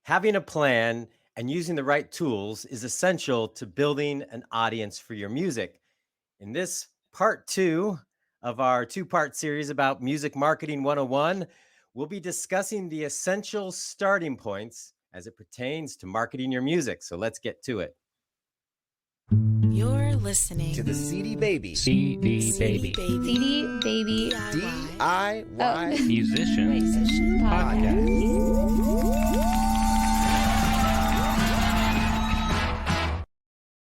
Having a plan and using the right tools is essential to building an audience for your music. In this part two of our two-part series about Music Marketing 101, we'll be discussing the essential starting points as it pertains to marketing your music. So let's get to it. You're listening to the CD Baby CD Baby CD Baby DIY Musician Podcast.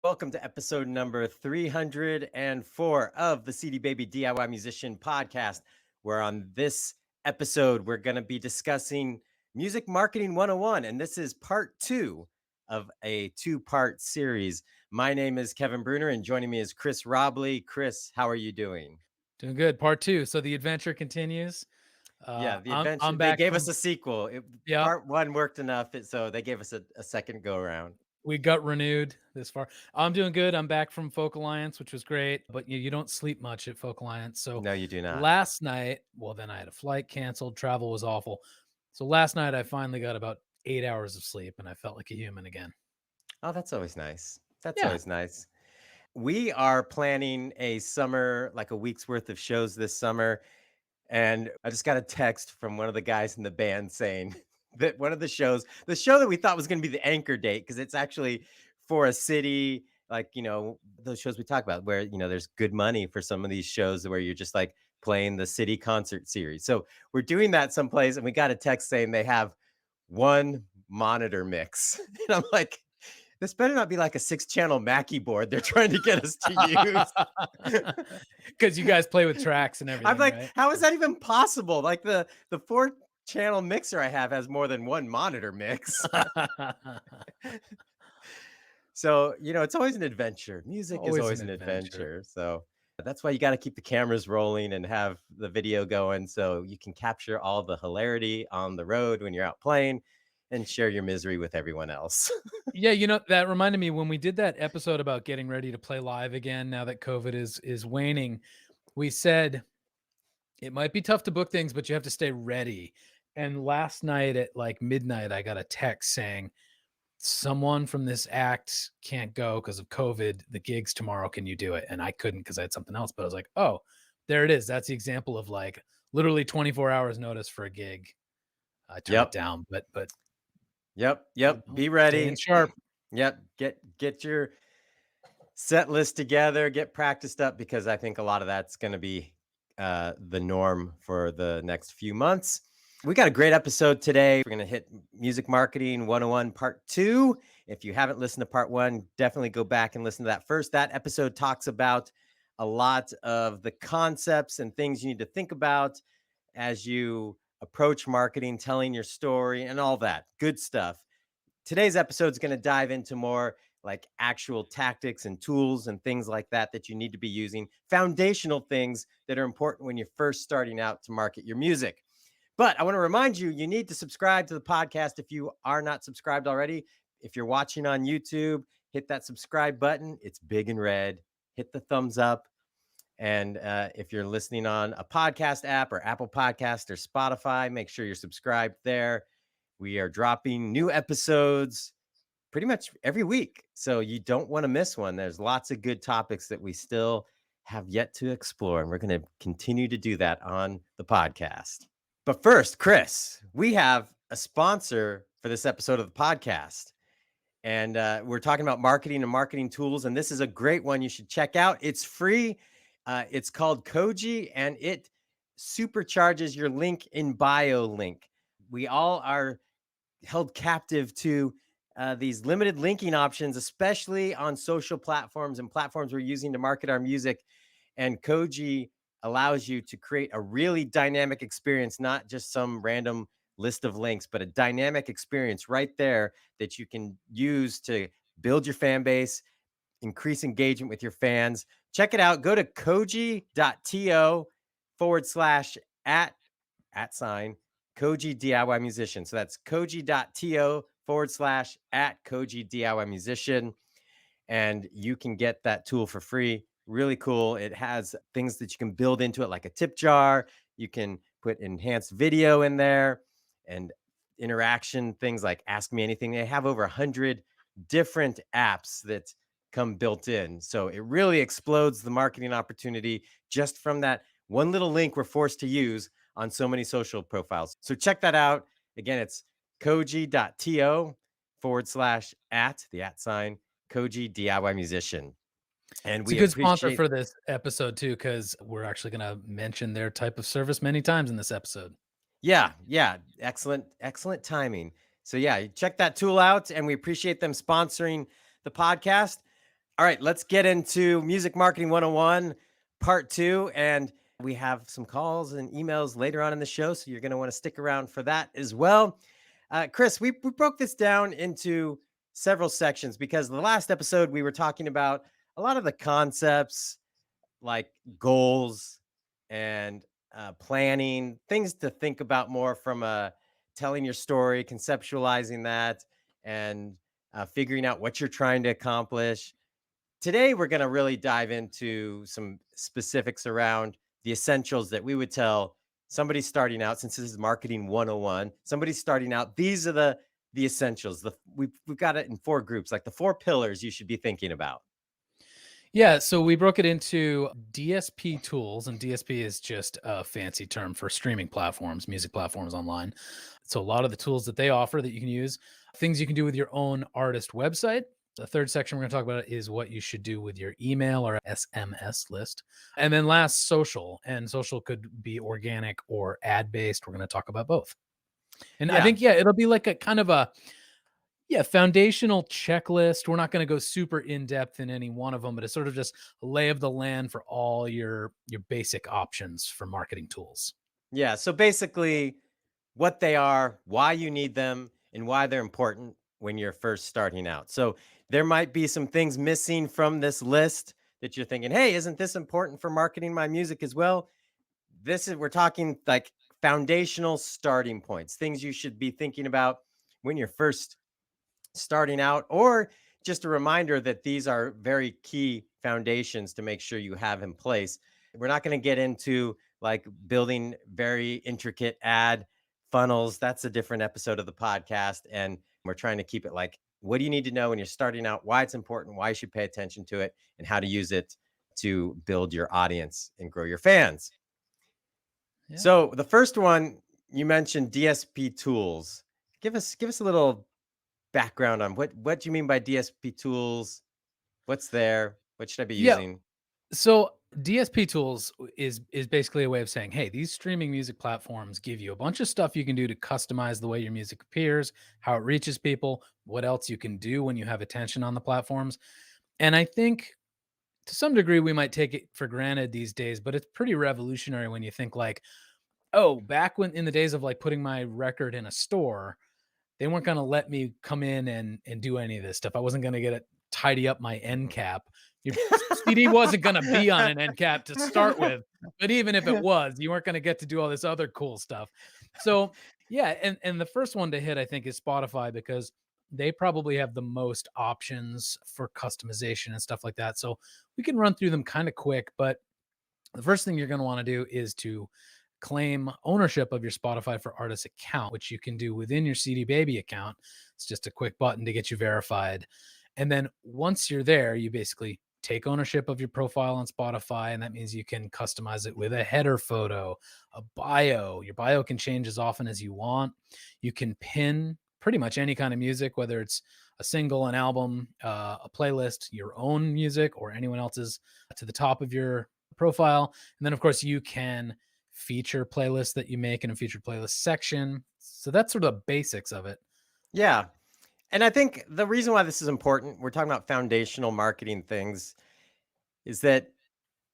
Welcome to episode number 304 of the CD Baby DIY Musician Podcast, where on this episode, we're going to be discussing Music Marketing 101, and this is part two of a two-part series. My name is Kevin Bruner, and joining me is Chris Robley. Chris, how are you doing? Doing good. Part two. So the adventure continues. Yeah, the I'm adventure. They back gave from. us a sequel. Yep. Part one worked enough, so they gave us a second go-around. We got renewed this far. I'm doing good. I'm back from Folk Alliance, which was great, but you don't sleep much at Folk Alliance. So No, you do not. last night, well, then I had a flight canceled. Travel was awful. So last night I finally got about 8 hours of sleep and I felt like a human again. Oh, that's always nice. That's Yeah. always nice. We are planning a summer, like a week's worth of shows this summer. And I just got a text from one of the guys in the band saying that one of the show that we thought was going to be the anchor date, because it's actually for a city, like, those shows we talk about where, there's good money for some of these shows where you're just like playing the city concert series. So we're doing that someplace, and we got a text saying they have one monitor mix. And I'm like, this better not be like a 6-channel Mackie board they're trying to get us to use. Because you guys play with tracks and everything. I'm like, right? how is that even possible? Like the 4-channel mixer I have has more than one monitor mix. So, it's always an adventure. Music is always an adventure. So that's why you got to keep the cameras rolling and have the video going so you can capture all the hilarity on the road when you're out playing and share your misery with everyone else. Yeah, that reminded me when we did that episode about getting ready to play live again now that COVID is waning. We said it might be tough to book things, but you have to stay ready. And last night at like midnight, I got a text saying someone from this act can't go because of COVID. The gig's tomorrow. Can you do it? And I couldn't because I had something else. But I was like, oh, there it is. That's the example of like literally 24 hours notice for a gig. I turned it down, but Yep. Be staying ready. sharp. Yep. Get your set list together, get practiced up, because I think a lot of that's going to be the norm for the next few months. We got a great episode today. We're going to hit Music Marketing 101 Part 2. If you haven't listened to Part 1, definitely go back and listen to that first. That episode talks about a lot of the concepts and things you need to think about as you approach marketing, telling your story, and all that good stuff. Today's episode is going to dive into more like actual tactics and tools and things like that you need to be using, foundational things that are important when you're first starting out to market your music. But I want to remind you, you need to subscribe to the podcast if you are not subscribed already. If you're watching on YouTube, hit that subscribe button. It's big and red. Hit the thumbs up. And if you're listening on a podcast app or Apple Podcast or Spotify, make sure you're subscribed there. We are dropping new episodes pretty much every week, so you don't want to miss one. There's lots of good topics that we still have yet to explore, and we're going to continue to do that on the podcast. But first, Chris, we have a sponsor for this episode of the podcast, and we're talking about marketing and marketing tools, and this is a great one you should check out. It's free. It's called Koji, and it supercharges your link in bio link. We all are held captive to these limited linking options, especially on social platforms and platforms we're using to market our music. And Koji allows you to create a really dynamic experience, not just some random list of links, but a dynamic experience right there that you can use to build your fan base, increase engagement with your fans. Check it out. Go to koji.to/@ Koji DIY Musician. So that's koji.to/@ Koji DIY Musician. And you can get that tool for free. Really cool. It has things that you can build into it, like a tip jar. You can put enhanced video in there and interaction things like Ask Me Anything. They have over 100 different apps that come built in. So it really explodes the marketing opportunity just from that one little link we're forced to use on so many social profiles. So check that out. Again, it's koji.to/@ the @ sign Koji DIY musician. And It's a we good sponsor appreciate. for this episode too, because we're actually going to mention their type of service many times in this episode. Yeah, yeah. Excellent timing. So yeah, check that tool out and we appreciate them sponsoring the podcast. All right, let's get into Music Marketing 101 part 2 and we have some calls and emails later on in the show, so you're going to want to stick around for that as well. Chris, we broke this down into several sections because the last episode we were talking about a lot of the concepts like goals and planning, things to think about more from telling your story, conceptualizing that, and figuring out what you're trying to accomplish. Today, we're going to really dive into some specifics around the essentials that we would tell somebody starting out, since this is marketing 101, somebody starting out, these are the essentials. We've got it in 4 groups, like the 4 pillars you should be thinking about. Yeah, so we broke it into DSP tools, and DSP is just a fancy term for streaming platforms, music platforms online. So a lot of the tools that they offer that you can use, things you can do with your own artist website. The third section we're going to talk about is what you should do with your email or SMS list. And then last, social. And social could be organic or ad based. We're going to talk about both. And I Yeah. think, it'll be like a kind of a foundational checklist. We're not going to go super in depth in any one of them, but it's sort of just a lay of the land for all your basic options for marketing tools. Yeah. So basically, what they are, why you need them, and why they're important when you're first starting out. So there might be some things missing from this list that you're thinking, hey, isn't this important for marketing my music as well? We're talking like foundational starting points, things you should be thinking about when you're first starting out, or just a reminder that these are very key foundations to make sure you have in place. We're not going to get into like building very intricate ad funnels. That's a different episode of the podcast. And we're trying to keep it like, what do you need to know when you're starting out, why it's important, why you should pay attention to it, and how to use it to build your audience and grow your fans. Yeah. So the first one, you mentioned DSP tools. Give us a little background on what do you mean by DSP tools? What's there? What should I be Yeah. using? So DSP tools is basically a way of saying, hey, these streaming music platforms give you a bunch of stuff you can do to customize the way your music appears, how it reaches people, what else you can do when you have attention on the platforms. And I think to some degree we might take it for granted these days, but it's pretty revolutionary when you think like, oh, back when in the days of like putting my record in a store, they weren't going to let me come in and do any of this stuff. I wasn't going to get it tidy up my end cap. Your CD wasn't going to be on an end cap to start with, but even if it was, you weren't going to get to do all this other cool stuff. So yeah, and the first one to hit I think is Spotify, because they probably have the most options for customization and stuff like that. So we can run through them kind of quick, but the first thing you're going to want to do is to claim ownership of your Spotify for Artists account, which you can do within your CD Baby account. It's just a quick button to get you verified. And then once you're there, you basically take ownership of your profile on Spotify. And that means you can customize it with a header photo, a bio. Your bio can change as often as you want. You can pin pretty much any kind of music, whether it's a single, an album, a playlist, your own music, or anyone else's, to the top of your profile. And then, of course, you can feature playlists that you make in a featured playlist section. So that's sort of the basics of it. Yeah. And I think the reason why this is important, we're talking about foundational marketing things, is that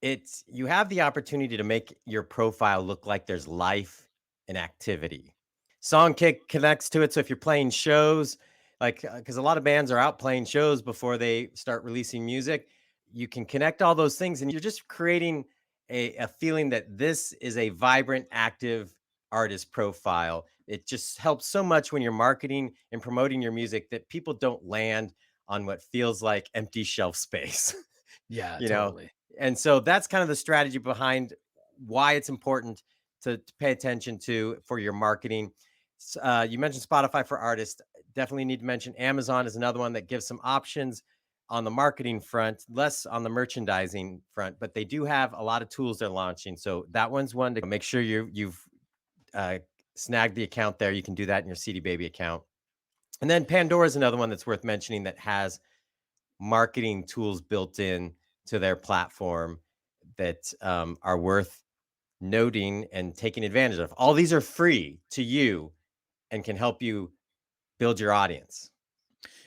you have the opportunity to make your profile look like there's life and activity. Songkick connects to it. So if you're playing shows, like, because a lot of bands are out playing shows before they start releasing music, you can connect all those things and you're just creating a feeling that this is a vibrant, active artist profile. It just helps so much when you're marketing and promoting your music that people don't land on what feels like empty shelf space. Yeah, you know totally. and so that's kind of the strategy behind why it's important to pay attention to for your marketing. You mentioned Spotify for artists. Definitely need to mention Amazon is another one that gives some options on the marketing front, less on the merchandising front, but they do have a lot of tools they're launching. So that one's one to make sure you've uh, snagged the account there. You can do that in your CD Baby account. And then Pandora is another one that's worth mentioning that has marketing tools built in to their platform that are worth noting and taking advantage of. All these are free to you and can help you build your audience.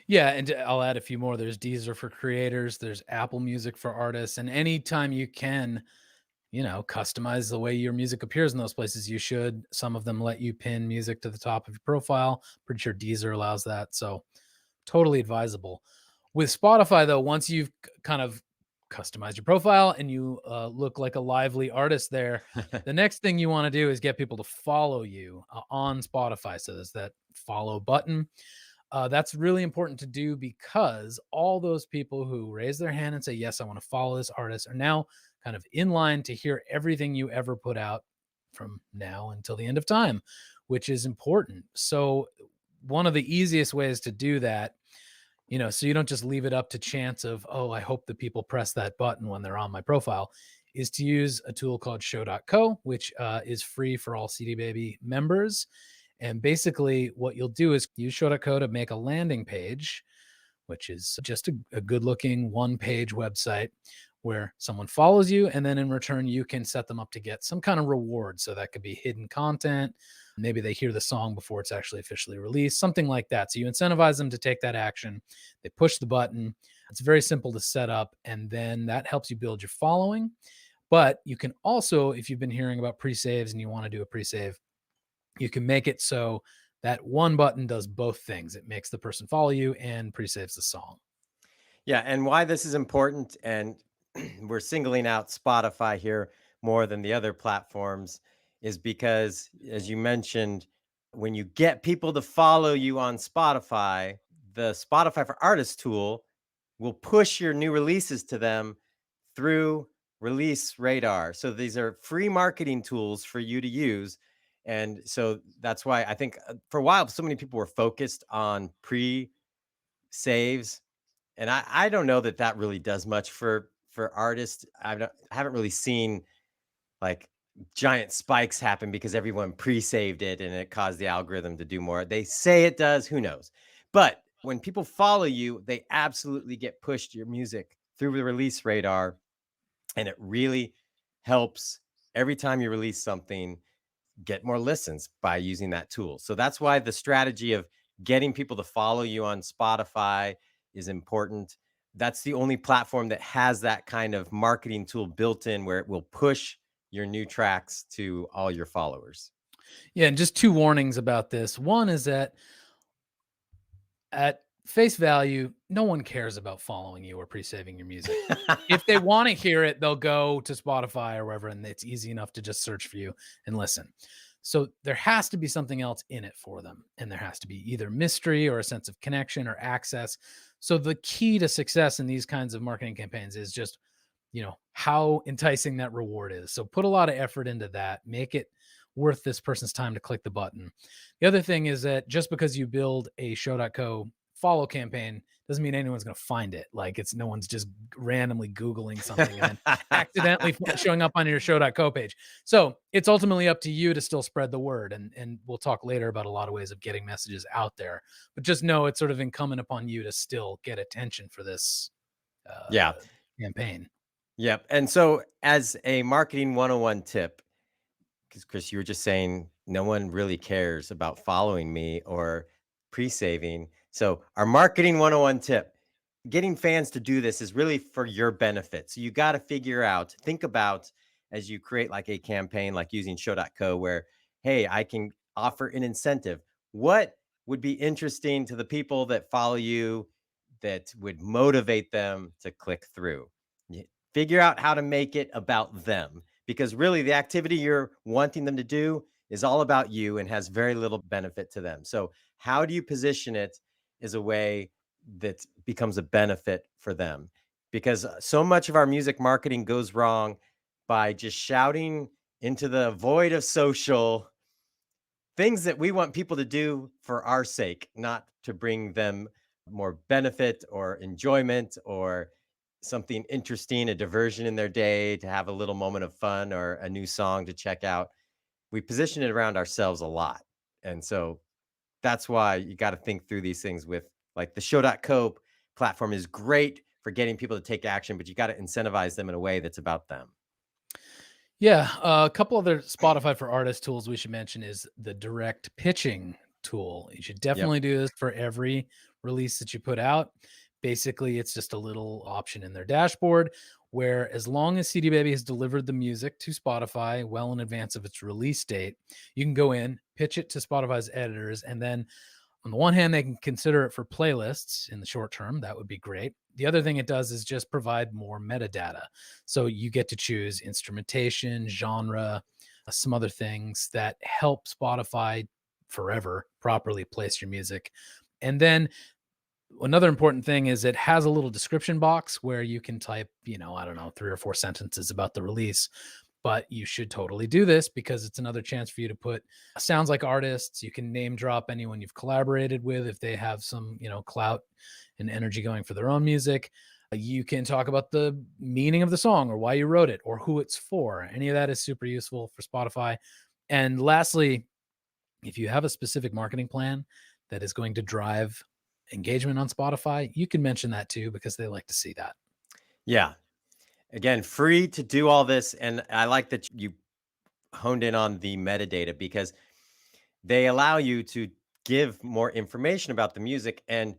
Yeah, and I'll add a few more. There's Deezer for creators, there's Apple Music for artists, and anytime you can, customize the way your music appears in those places, you should. Some of them let you pin music to the top of your profile. Pretty sure Deezer allows that. So totally advisable. With Spotify, though, once you've kind of customized your profile and you look like a lively artist there, the next thing you want to do is get people to follow you on Spotify. So there's that follow button. That's really important to do because all those people who raise their hand and say, yes, I want to follow this artist are now kind of in line to hear everything you ever put out from now until the end of time, which is important. So, one of the easiest ways to do that, so you don't just leave it up to chance of, oh, I hope that people press that button when they're on my profile, is to use a tool called show.co, which is free for all CD Baby members. And basically, what you'll do is use show.co to make a landing page, which is just a good looking one page website where someone follows you. And then in return, you can set them up to get some kind of reward. So that could be hidden content. Maybe they hear the song before it's actually officially released, something like that. So you incentivize them to take that action. They push the button. It's very simple to set up. And then that helps you build your following. But you can also, if you've been hearing about pre-saves and you want to do a pre-save, you can make it so that one button does both things. It makes the person follow you and pre-saves the song. Yeah, and why this is important, and we're singling out Spotify here more than the other platforms, is because, as you mentioned, when you get people to follow you on Spotify, the Spotify for Artists tool will push your new releases to them through Release Radar. So these are free marketing tools for you to use. And so that's why I think for a while, so many people were focused on pre saves. And I don't know that that really does much for artists. I haven't really seen like giant spikes happen because everyone pre-saved it and it caused the algorithm to do more. They say it does, who knows? But when people follow you, they absolutely get pushed your music through the Release Radar, and it really helps every time you release something get more listens by using that tool. So that's why the strategy of getting people to follow you on Spotify is important. That's the only platform that has that kind of marketing tool built in where it will push your new tracks to all your followers. Yeah, and just two warnings about this. One is that at face value, no one cares about following you or pre-saving your music. If they want to hear it, they'll go to Spotify or wherever, and it's easy enough to just search for you and listen. So there has to be something else in it for them. And there has to be either mystery or a sense of connection or access. So the key to success in these kinds of marketing campaigns is just, how enticing that reward is. So put a lot of effort into that. Make it worth this person's time to click the button. The other thing is that just because you build a show.co follow campaign doesn't mean anyone's going to find it. Like no one's just randomly Googling something and then accidentally showing up on your show.co page. So it's ultimately up to you to still spread the word. And we'll talk later about a lot of ways of getting messages out there, but just know it's sort of incumbent upon you to still get attention for this Yeah. campaign. Yep. And so, as a marketing 101 tip, because Chris, you were just saying no one really cares about following me or pre saving. So, our marketing 101 tip, getting fans to do this is really for your benefit. So, you got to think about as you create like a campaign, like using show.co, where, hey, I can offer an incentive. What would be interesting to the people that follow you that would motivate them to click through? Figure out how to make it about them, because really the activity you're wanting them to do is all about you and has very little benefit to them. So, how do you position it as a way that becomes a benefit for them? Because so much of our music marketing goes wrong by just shouting into the void of social things that we want people to do for our sake, not to bring them more benefit or enjoyment or something interesting, a diversion in their day, to have a little moment of fun or a new song to check out. We position it around ourselves a lot. And so that's why you got to think through these things with like the show.co platform is great for getting people to take action, but you got to incentivize them in a way that's about them. Yeah, a couple other Spotify for Artists tools we should mention is the direct pitching tool. You should Yep. definitely do this for every release that you put out. Basically, it's just a little option in their dashboard where, as long as CD Baby has delivered the music to Spotify well in advance of its release date, you can go in, pitch it to Spotify's editors, and then on the one hand, they can consider it for playlists in the short term. That would be great. The other thing it does is just provide more metadata. So you get to choose instrumentation, genre, some other things that help Spotify forever properly place your music. And then another important thing is it has a little description box where you can type, I don't know, 3 or 4 sentences about the release. But you should totally do this because it's another chance for you to put sounds like artists. You can name drop anyone you've collaborated with if they have some, clout and energy going for their own music. You can talk about the meaning of the song or why you wrote it or who it's for. Any of that is super useful for Spotify. And lastly, if you have a specific marketing plan that is going to drive engagement on Spotify, you can mention that too because they like to see that. Yeah. Again, free to do all this. And I like that you honed in on the metadata because they allow you to give more information about the music. And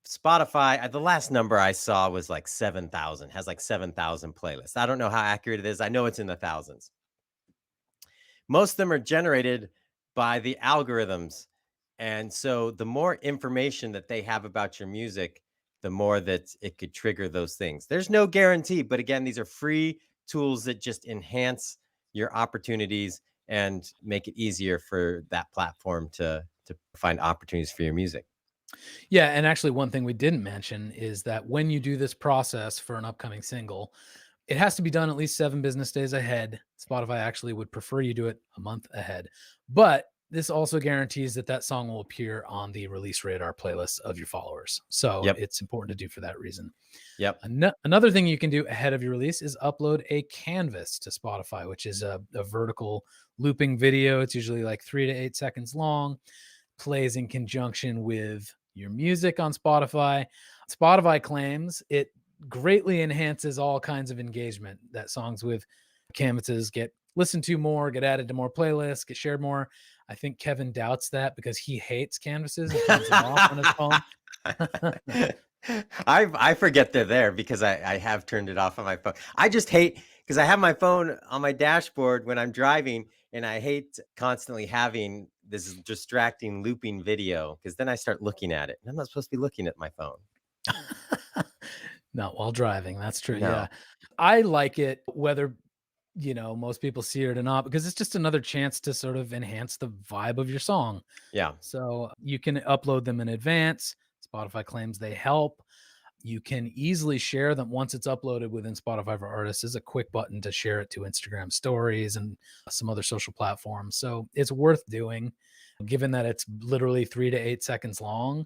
Spotify, the last number I saw was like 7,000, has like 7,000 playlists. I don't know how accurate it is. I know it's in the thousands. Most of them are generated by the algorithms. And so the more information that they have about your music, the more that it could trigger those things. There's no guarantee, but again, these are free tools that just enhance your opportunities and make it easier for that platform to find opportunities for your music. Yeah, and actually one thing we didn't mention is that when you do this process for an upcoming single, it has to be done at least 7 business days ahead. Spotify actually would prefer you do it a month ahead. But this also guarantees that that song will appear on the release radar playlist of your followers. So Yep. it's important to do for that reason. Yep. Another thing you can do ahead of your release is upload a canvas to Spotify, which is a vertical looping video. It's usually like 3 to 8 seconds long, plays in conjunction with your music on Spotify. Spotify claims it greatly enhances all kinds of engagement, that songs with canvases get listened to more, get added to more playlists, get shared more. I think Kevin doubts that because he hates canvases and turns them off on his phone. I forget they're there because I have turned it off on my phone. I just hate because I have my phone on my dashboard when I'm driving, and I hate constantly having this distracting looping video because then I start looking at it. And I'm not supposed to be looking at my phone. Not while driving. That's true. No. Yeah. I like it whether most people see it or not because it's just another chance to sort of enhance the vibe of your song. Yeah. So you can upload them in advance. Spotify claims they help. You can easily share them once it's uploaded within Spotify for Artists. There's a quick button to share it to Instagram stories and some other social platforms. So it's worth doing, given that it's literally 3 to 8 seconds long.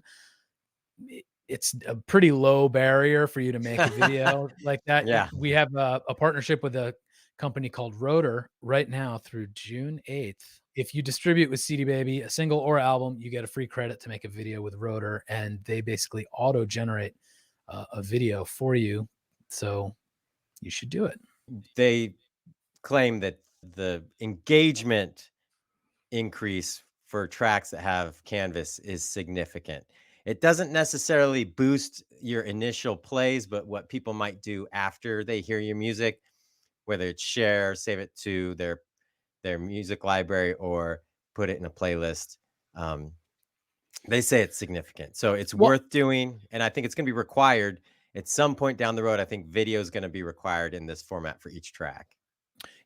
It's a pretty low barrier for you to make a video like that. Yeah. We have a partnership with a company called Rotor right now through June 8th. If you distribute with CD Baby, a single or album, you get a free credit to make a video with Rotor, and they basically auto-generate a video for you. So you should do it. They claim that the engagement increase for tracks that have Canvas is significant. It doesn't necessarily boost your initial plays, but what people might do after they hear your music, whether it's share, save it to their music library, or put it in a playlist. They say it's significant. So it's Well, worth doing. And I think it's going to be required at some point down the road. I think video is going to be required in this format for each track.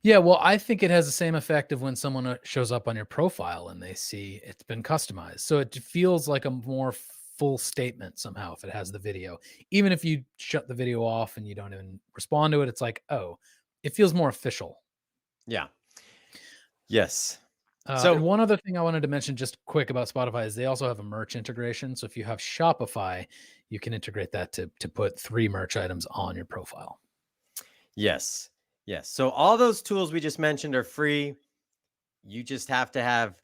yeah, well, I think it has the same effect of when someone shows up on your profile and they see it's been customized. So it feels like a more full statement somehow if it has the video. Even if you shut the video off and you don't even respond to it, it's like, oh, it feels more official. Yeah. Yes. So And one other thing I wanted to mention just quick about Spotify is they also have a merch integration. So if you have Shopify, you can integrate that to put 3 merch items on your profile. yes, yes. So all those tools we just mentioned are free. You just have to have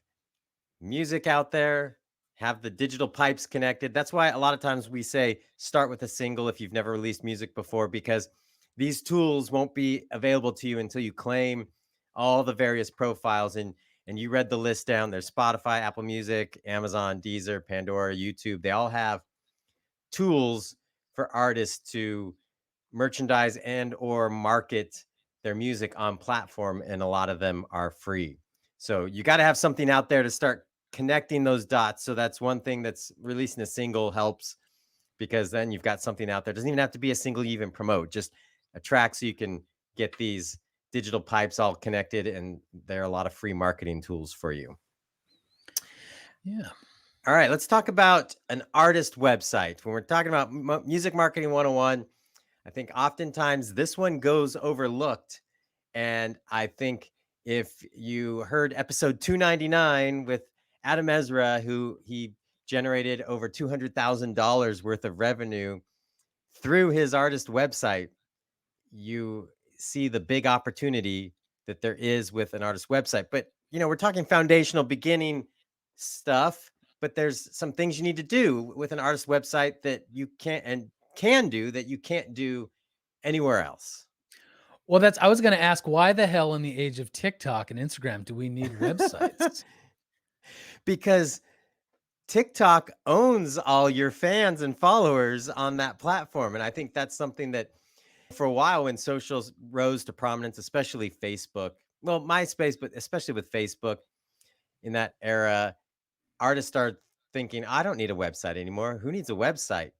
music out there, have the digital pipes connected. That's why a lot of times we say start with a single if you've never released music before, because these tools won't be available to you until you claim all the various profiles. And you read the list down. There's Spotify, Apple Music, Amazon, Deezer, Pandora, YouTube. They all have tools for artists to merchandise and or market their music on platform, and a lot of them are free. So you got to have something out there to start connecting those dots. So that's one thing that's releasing a single helps, because then you've got something out there. It doesn't even have to be a single you even promote, just a track so you can get these digital pipes all connected, and there are a lot of free marketing tools for you. Yeah. All right, let's talk about an artist website. When we're talking about music marketing 101, I think oftentimes this one goes overlooked. And I think if you heard episode 299 with Adam Ezra, who he generated over $200,000 worth of revenue through his artist website, you see the big opportunity that there is with an artist website. But, we're talking foundational beginning stuff, but there's some things you need to do with an artist website that you can't and can do that you can't do anywhere else. Well, I was going to ask, why the hell in the age of TikTok and Instagram do we need websites? Because TikTok owns all your fans and followers on that platform. And I think that's something that for a while, when socials rose to prominence, especially Facebook, well, MySpace, but especially with Facebook in that era, artists started thinking, I don't need a website anymore. Who needs a website?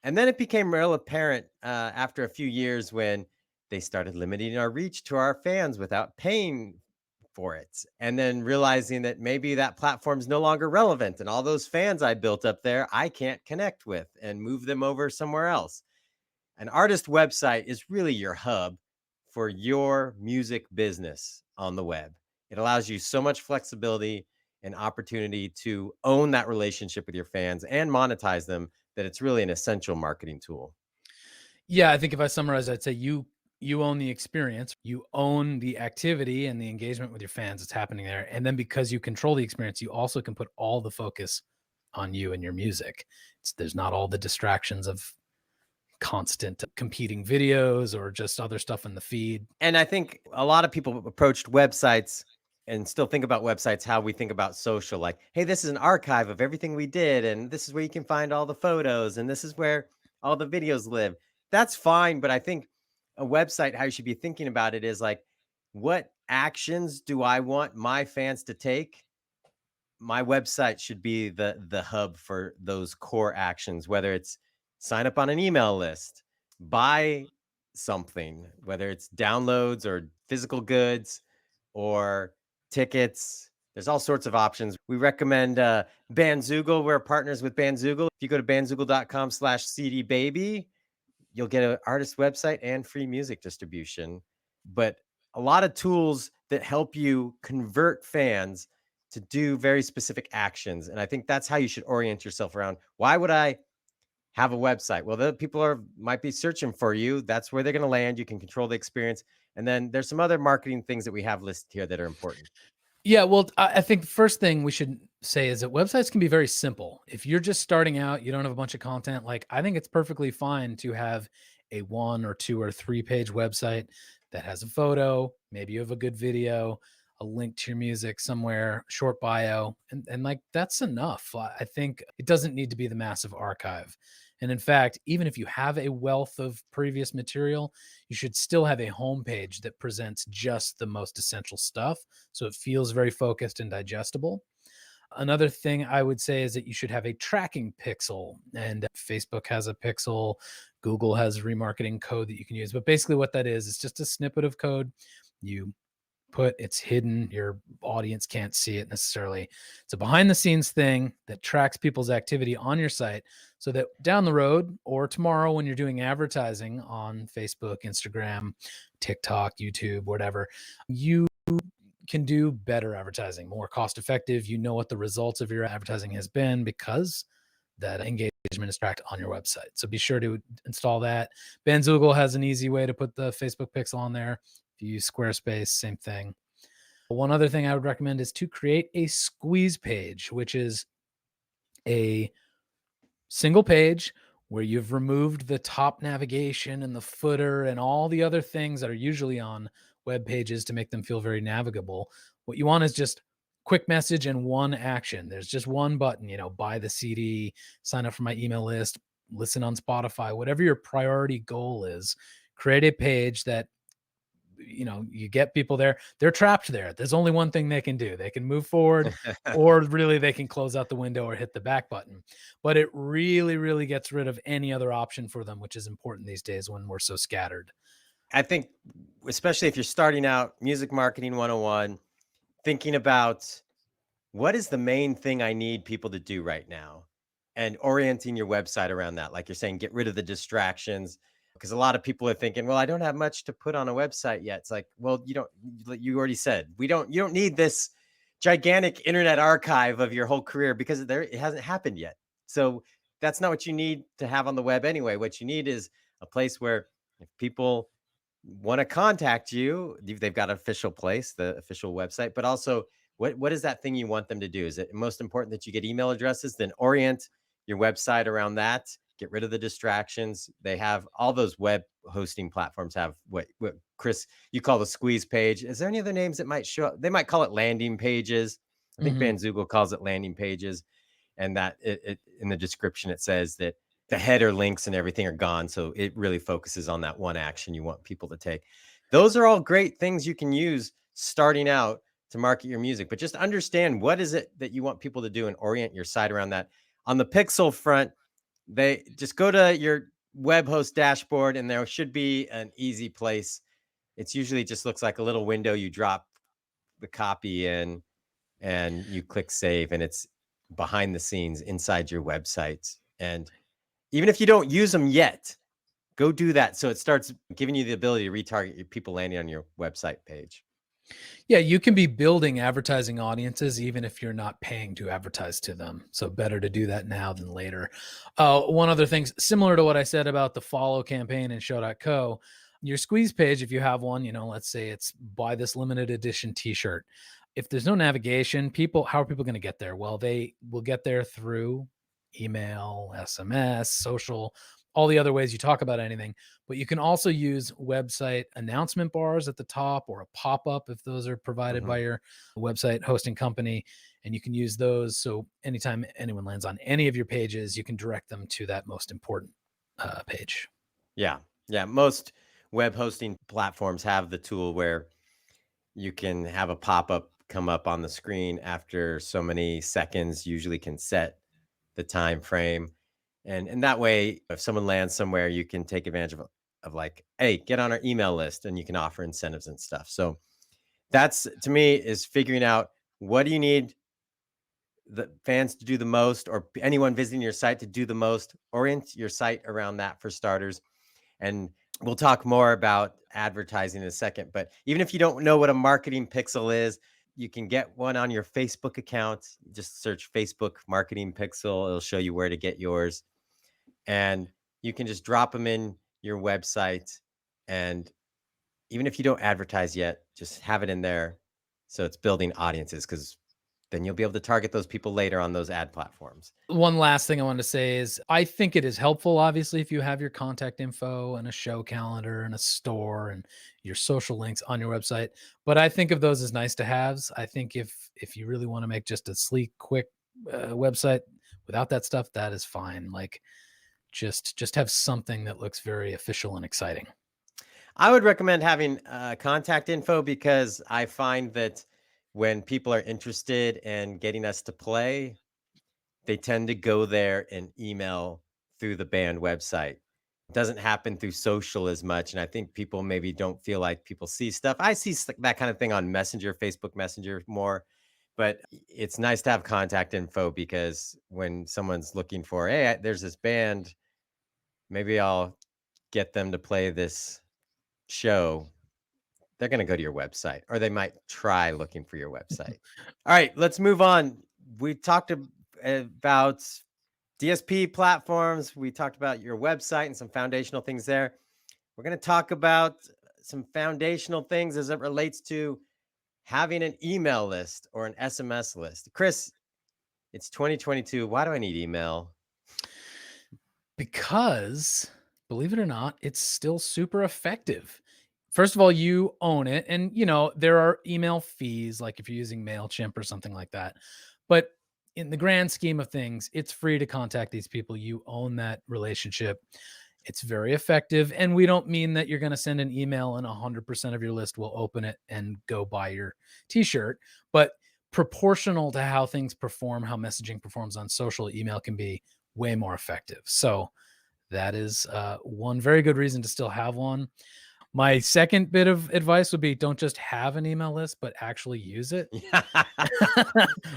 And then it became real apparent after a few years when they started limiting our reach to our fans without paying for it. And then realizing that maybe that platform's no longer relevant. And all those fans I built up there, I can't connect with and move them over somewhere else. An artist website is really your hub for your music business on the web. It allows you so much flexibility and opportunity to own that relationship with your fans and monetize them, that it's really an essential marketing tool. Yeah, I think if I summarize, I'd say you own the experience, you own the activity and the engagement with your fans that's happening there. And then because you control the experience, you also can put all the focus on you and your music. There's not all the distractions of constant competing videos or just other stuff in the feed. And I think a lot of people approached websites and still think about websites how we think about social, like, hey, this is an archive of everything we did, and this is where you can find all the photos, and this is where all the videos live. That's fine, but I think a website, how you should be thinking about it is like, what actions do I want my fans to take? My website should be the hub for those core actions, whether it's sign up on an email list, buy something, whether it's downloads or physical goods or tickets. There's all sorts of options. We recommend Bandzoogle. We're partners with Bandzoogle. If you go to bandzoogle.com/cdbaby, you'll get an artist website and free music distribution. But a lot of tools that help you convert fans to do very specific actions. And I think that's how you should orient yourself around. Why would I have a website? Well, the people might be searching for you. That's where they're going to land. You can control the experience. And then there's some other marketing things that we have listed here that are important. Yeah, well, I think the first thing we should say is that websites can be very simple. If you're just starting out, you don't have a bunch of content, like I think it's perfectly fine to have a 1 or 2 or 3 page website that has a photo, maybe you have a good video, a link to your music somewhere, short bio, and like that's enough. I think it doesn't need to be the massive archive. And in fact, even if you have a wealth of previous material, you should still have a homepage that presents just the most essential stuff. So it feels very focused and digestible. Another thing I would say is that you should have a tracking pixel, and Facebook has a pixel. Google has remarketing code that you can use. But basically, what that is just a snippet of code. You it's hidden, your audience can't see it necessarily. It's a behind the scenes thing that tracks people's activity on your site, so that down the road or tomorrow when you're doing advertising on Facebook, Instagram, TikTok, YouTube, whatever, you can do better advertising, more cost effective. You know what the results of your advertising has been because that engagement is tracked on your website. So be sure to install that. Bandzoogle has an easy way to put the Facebook pixel on there. If you use Squarespace, same thing. One other thing I would recommend is to create a squeeze page, which is a single page where you've removed the top navigation and the footer and all the other things that are usually on web pages to make them feel very navigable. What you want is just quick message and one action. There's just one button, buy the CD, sign up for my email list, listen on Spotify, whatever your priority goal is. Create a page that you get people there. They're trapped there. There's only one thing they can do. They can move forward, or really they can close out the window or hit the back button. But it really, really gets rid of any other option for them, which is important these days when we're so scattered. I think, especially if you're starting out Music Marketing 101, thinking about what is the main thing I need people to do right now, and orienting your website around that. Like you're saying, get rid of the distractions, because a lot of people are thinking, well, I don't have much to put on a website yet. It's like, well, you already said, you don't need this gigantic internet archive of your whole career, because it hasn't happened yet. So that's not what you need to have on the web anyway. What you need is a place where if people want to contact you, they've got an official place, the official website, but also what is that thing you want them to do? Is it most important that you get email addresses? Then orient your website around that. Get rid of the distractions. They have all those web hosting platforms have what Chris, you call the squeeze page. Is there any other names that might show up? They might call it landing pages. I think Bandzoogle calls it landing pages. And that it in the description, it says that the header links and everything are gone. So it really focuses on that one action you want people to take. Those are all great things you can use starting out to market your music, but just understand what is it that you want people to do and orient your site around that. On the Pixel front, they just go to your web host dashboard and there should be an easy place. It's usually just looks like a little window. You drop the copy in and you click save, and it's behind the scenes inside your website. And even if you don't use them yet, go do that. So it starts giving you the ability to retarget your people landing on your website page. Yeah, you can be building advertising audiences even if you're not paying to advertise to them. So better to do that now than later. One other thing, similar to what I said about the follow campaign and show.co, your squeeze page, if you have one, let's say it's buy this limited edition t-shirt. If there's no navigation, how are people going to get there? Well, they will get there through email, SMS, social, all the other ways you talk about anything. But you can also use website announcement bars at the top, or a pop-up if those are provided by your website hosting company. And you can use those. So anytime anyone lands on any of your pages, you can direct them to that most important page. Yeah. Yeah. Most web hosting platforms have the tool where you can have a pop-up come up on the screen after so many seconds, usually can set the time frame. And that way, if someone lands somewhere, you can take advantage of like, hey, get on our email list, and you can offer incentives and stuff. So that's, to me, is figuring out what do you need the fans to do the most, or anyone visiting your site to do the most. Orient your site around that for starters. And we'll talk more about advertising in a second. But even if you don't know what a marketing pixel is, you can get one on your Facebook account. Just search Facebook Marketing Pixel. It'll show you where to get yours. And you can just drop them in your website. And even if you don't advertise yet, just have it in there. So it's building audiences, because then you'll be able to target those people later on those ad platforms. One last thing I wanted to say is I think it is helpful, obviously, if you have your contact info and a show calendar and a store and your social links on your website. But I think of those as nice to haves. I think if you really want to make just a sleek, quick website without that stuff, that is fine. Like just have something that looks very official and exciting. I would recommend having contact info, because I find that when people are interested in getting us to play, they tend to go there and email through the band website. It doesn't happen through social as much. And I think people maybe don't feel like people see stuff. I see that kind of thing on Messenger, Facebook Messenger more, but it's nice to have contact info, because when someone's looking for, hey, there's this band, maybe I'll get them to play this show. they're going to go to your website, or they might try looking for your website. All right, let's move on. We talked about DSP platforms. We talked about your website and some foundational things there. We're going to talk about some foundational things as it relates to having an email list or an SMS list. Chris, it's 2022. Why do I need email? Because, believe it or not, it's still super effective. First of all, you own it. And, there are email fees, like if you're using MailChimp or something like that. But in the grand scheme of things, it's free to contact these people. You own that relationship. It's very effective. And we don't mean that you're going to send an email and 100% of your list will open it and go buy your t-shirt. But proportional to how things perform, how messaging performs on social, email can be way more effective. So that is one very good reason to still have one. My second bit of advice would be don't just have an email list, but actually use it.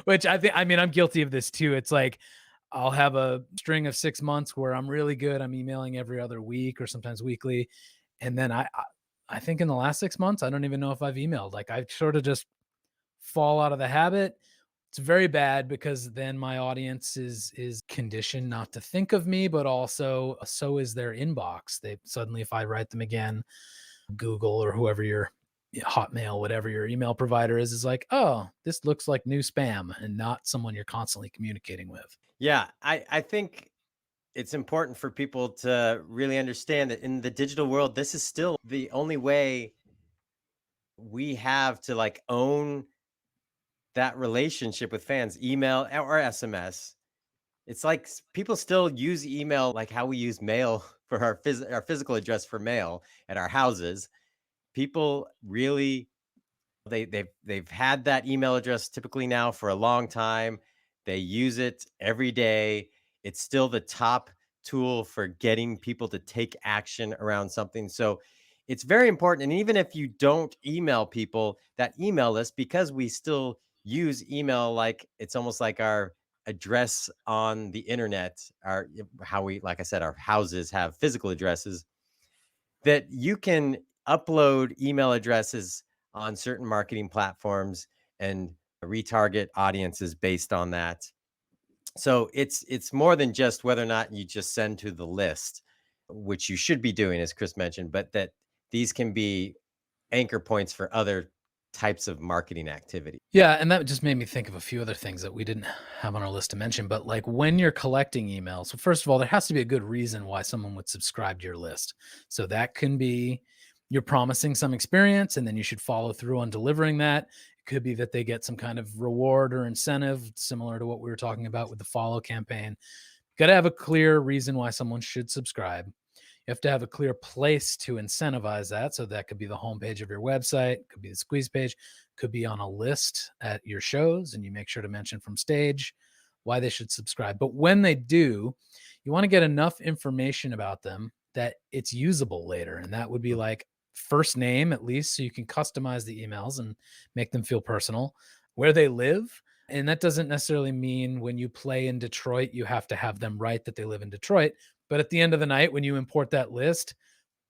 Which I'm guilty of this too. It's like I'll have a string of 6 months where I'm really good. I'm emailing every other week or sometimes weekly. And then I think in the last 6 months, I don't even know if I've emailed. Like I sort of just fall out of the habit. It's very bad because then my audience is conditioned not to think of me, but also so is their inbox. They suddenly, if I write them again, Google or whoever your Hotmail, whatever your email provider is like, oh, this looks like new spam and not someone you're constantly communicating with. Yeah, I think it's important for people to really understand that in the digital world, this is still the only way we have to like own that relationship with fans, email or SMS. It's like people still use email like how we use mail for our physical address for mail at our houses. People really they've had that email address typically now for a long time. They use it every day. It's still the top tool for getting people to take action around something. So it's very important. And even if you don't email people, that email list, because we still use email like it's almost like our address on the internet, our how we, like I said, our houses have physical addresses, that you can upload email addresses on certain marketing platforms and retarget audiences based on that. So it's more than just whether or not you just send to the list, which you should be doing, as Chris mentioned, but that these can be anchor points for other types of marketing activity. Yeah, and that just made me think of a few other things that we didn't have on our list to mention. But like when you're collecting emails, so first of all, there has to be a good reason why someone would subscribe to your list. So that can be you're promising some experience and then you should follow through on delivering that. It could be that they get some kind of reward or incentive, similar to what we were talking about with the follow campaign. Got to have a clear reason why someone should subscribe. You have to have a clear place to incentivize that. So that could be the homepage of your website, could be the squeeze page, could be on a list at your shows, and you make sure to mention from stage why they should subscribe. But when they do, you want to get enough information about them that it's usable later. And that would be like first name, at least, so you can customize the emails and make them feel personal, where they live. And that doesn't necessarily mean when you play in Detroit, you have to have them write that they live in Detroit. But at the end of the night, when you import that list,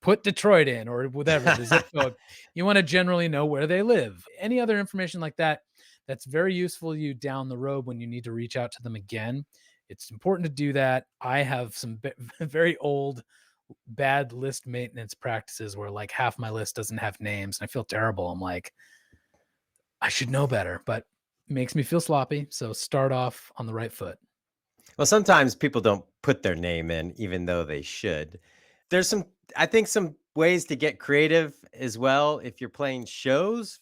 put Detroit in or whatever the zip code. You want to generally know where they live. Any other information like that, that's very useful to you down the road when you need to reach out to them again. It's important to do that. I have some very old, bad list maintenance practices where like half my list doesn't have names and I feel terrible. I'm like, I should know better, but it makes me feel sloppy. So start off on the right foot. Well, sometimes people don't put their name in, even though they should. There's I think, some ways to get creative as well. If you're playing shows,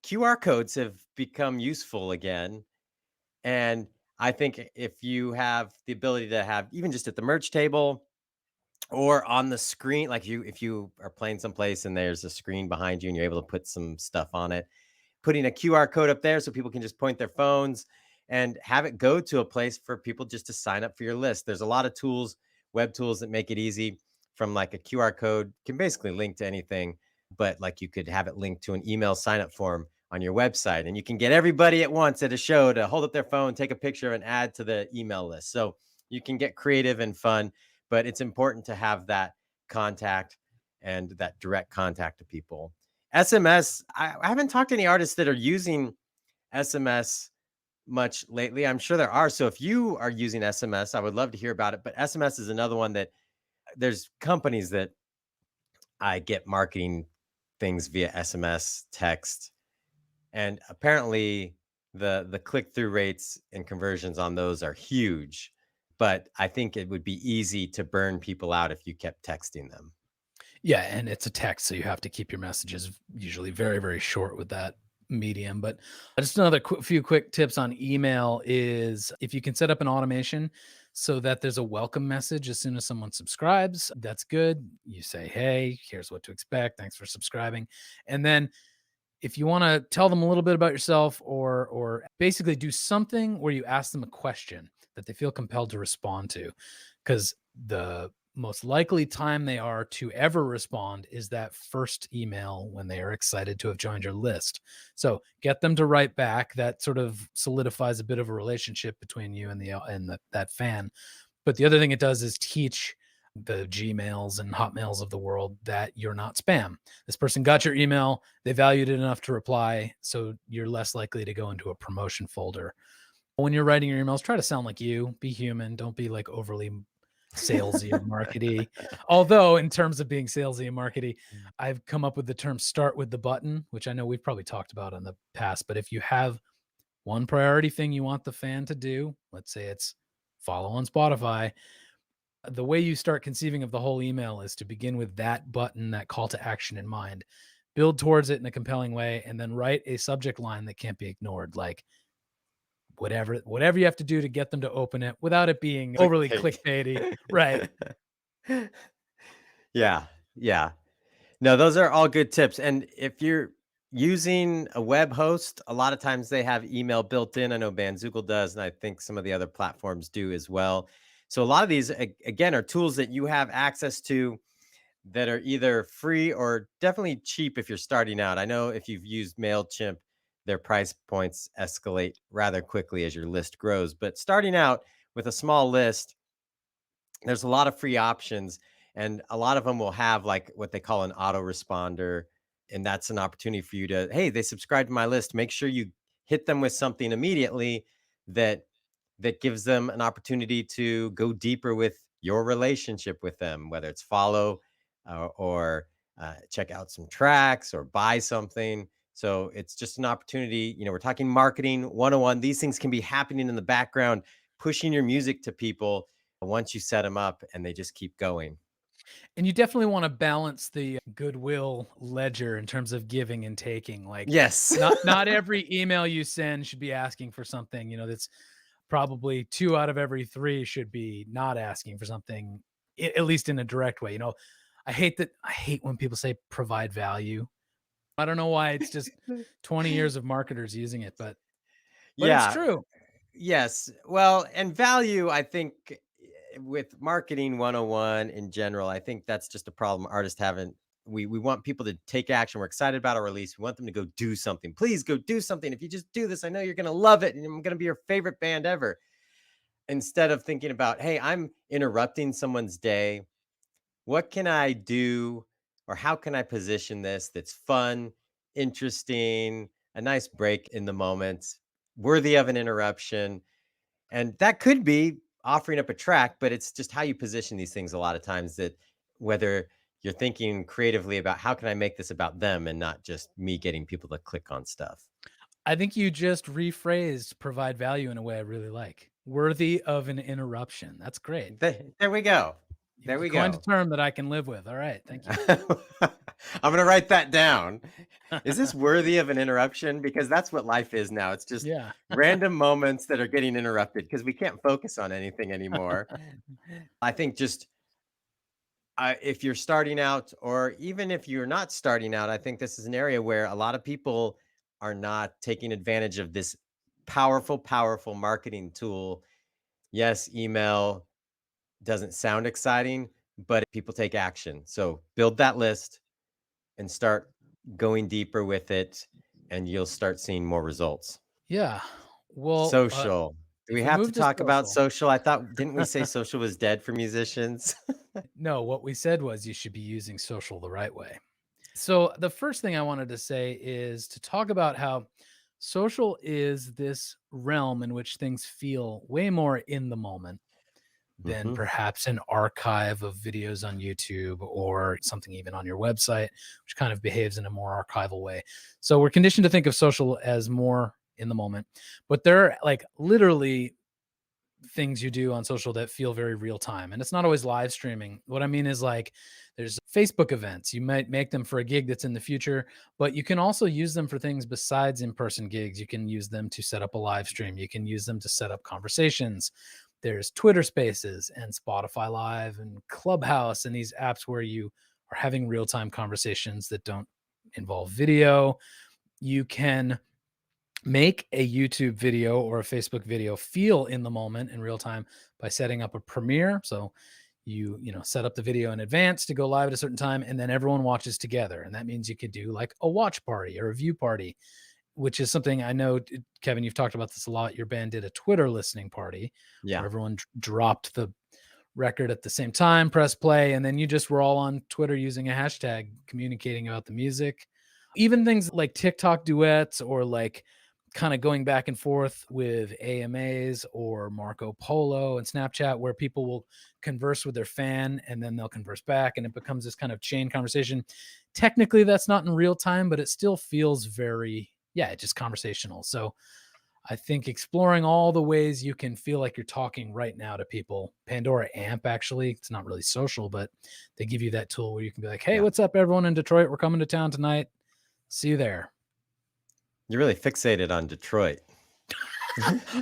QR codes have become useful again. And I think if you have the ability to have, even just at the merch table or on the screen, like if you are playing someplace and there's a screen behind you and you're able to put some stuff on it, putting a QR code up there so people can just point their phones and have it go to a place for people just to sign up for your list. There's a lot of tools, web tools, that make it easy, from like a QR code can basically link to anything, but like you could have it linked to an email sign up form on your website, and you can get everybody at once at a show to hold up their phone, take a picture, and add to the email list. So you can get creative and fun, but it's important to have that contact and that direct contact to people. SMS, I haven't talked to any artists that are using SMS much lately. I'm sure there are. So if you are using SMS, I would love to hear about it. But SMS is another one that there's companies that I get marketing things via SMS, text, and apparently the click-through rates and conversions on those are huge. But I think it would be easy to burn people out if you kept texting them. Yeah, and it's a text, so you have to keep your messages usually very, very short with that medium. But just another few quick tips on email is if you can set up an automation so that there's a welcome message as soon as someone subscribes, that's good. You say, hey, here's what to expect. Thanks for subscribing. And then if you want to tell them a little bit about yourself or basically do something where you ask them a question that they feel compelled to respond to, because the most likely time they are to ever respond is that first email when they are excited to have joined your list. So get them to write back. That sort of solidifies a bit of a relationship between you and that fan. But the other thing it does is teach the Gmails and Hotmails of the world that you're not spam. This person got your email, they valued it enough to reply, so you're less likely to go into a promotion folder. When you're writing your emails, try to sound like you, be human, don't be like overly salesy or markety. Although in terms of being salesy and markety, I've come up with the term start with the button, which I know we've probably talked about in the past, but if you have one priority thing you want the fan to do, let's say it's follow on Spotify, the way you start conceiving of the whole email is to begin with that button, that call to action in mind, build towards it in a compelling way, and then write a subject line that can't be ignored. Like whatever you have to do to get them to open it without it being overly clickbaity. Right. Yeah. Yeah. No, those are all good tips. And if you're using a web host, a lot of times they have email built in. I know Bandzoogle does, and I think some of the other platforms do as well. So a lot of these, again, are tools that you have access to that are either free or definitely cheap if you're starting out. I know if you've used MailChimp, their price points escalate rather quickly as your list grows. But starting out with a small list, there's a lot of free options, and a lot of them will have like what they call an autoresponder, and that's an opportunity for you to, hey, they subscribed to my list, make sure you hit them with something immediately that gives them an opportunity to go deeper with your relationship with them, whether it's follow or check out some tracks or buy something. So it's just an opportunity. We're talking marketing 101. These things can be happening in the background, pushing your music to people once you set them up, and they just keep going. And you definitely want to balance the goodwill ledger in terms of giving and taking. Like Yes. not every email you send should be asking for something, that's probably 2 out of every 3 should be not asking for something, at least in a direct way. I hate when people say provide value. I don't know why. It's just 20 years of marketers using it, but it's Yeah. true. Yes. Well, and value, I think with marketing 101 in general, I think that's just a problem artists haven't. We want people to take action. We're excited about our release. We want them to go do something. Please go do something. If you just do this, I know you're going to love it and I'm going to be your favorite band ever. Instead of thinking about, hey, I'm interrupting someone's day. What can I do, or how can I position this that's fun, interesting, a nice break in the moment, worthy of an interruption? And that could be offering up a track, but it's just how you position these things a lot of times, that whether you're thinking creatively about how can I make this about them and not just me getting people to click on stuff. I think you just rephrased provide value in a way I really like. Worthy of an interruption. That's great. There we go. There we You coined a go. term that I can live with. All right. Thank you. I'm going to write that down. Is this worthy of an interruption? Because that's what life is now. It's just Yeah. random moments that are getting interrupted because we can't focus on anything anymore. I think just if you're starting out, or even if you're not starting out, I think this is an area where a lot of people are not taking advantage of this powerful, powerful marketing tool. Yes, email doesn't sound exciting, but people take action. So build that list and start going deeper with it, and you'll start seeing more results. Yeah. Well, Social. Do we if we have to move to talk about social, social? I thought, didn't we say social was dead for musicians? no, what we said was you should be using social the right way. So the first thing I wanted to say is to talk about how social is this realm in which things feel way more in the moment than Hmm. perhaps an archive of videos on YouTube or something even on your website, which kind of behaves in a more archival way. So we're conditioned to think of social as more in the moment, but there are like literally things you do on social that feel very real time. And it's not always live streaming. What I mean is like there's Facebook events. You might make them for a gig that's in the future, but you can also use them for things besides in-person gigs. You can use them to set up a live stream. You can use them to set up conversations. There's Twitter Spaces and Spotify Live and Clubhouse and these apps where you are having real-time conversations that don't involve video. You can make a YouTube video or a Facebook video feel in the moment in real time by setting up a premiere. So you set up the video in advance to go live at a certain time and then everyone watches together. And that means you could do like a watch party or a view party, which is something I know, Kevin, you've talked about this a lot. Your band did a Twitter listening party Yeah. where everyone dropped the record at the same time, press play, and then you just were all on Twitter using a hashtag communicating about the music. Even things like TikTok duets or like kind of going back and forth with AMAs or Marco Polo and Snapchat, where people will converse with their fan and then they'll converse back and it becomes this kind of chain conversation. Technically, that's not in real time, but it still feels very, yeah, just conversational. So I think exploring all the ways you can feel like you're talking right now to people. Pandora Amp, actually, it's not really social, but they give you that tool where you can be like, hey, Yeah. what's up, everyone in Detroit? We're coming to town tonight. See you there. You're really fixated on Detroit.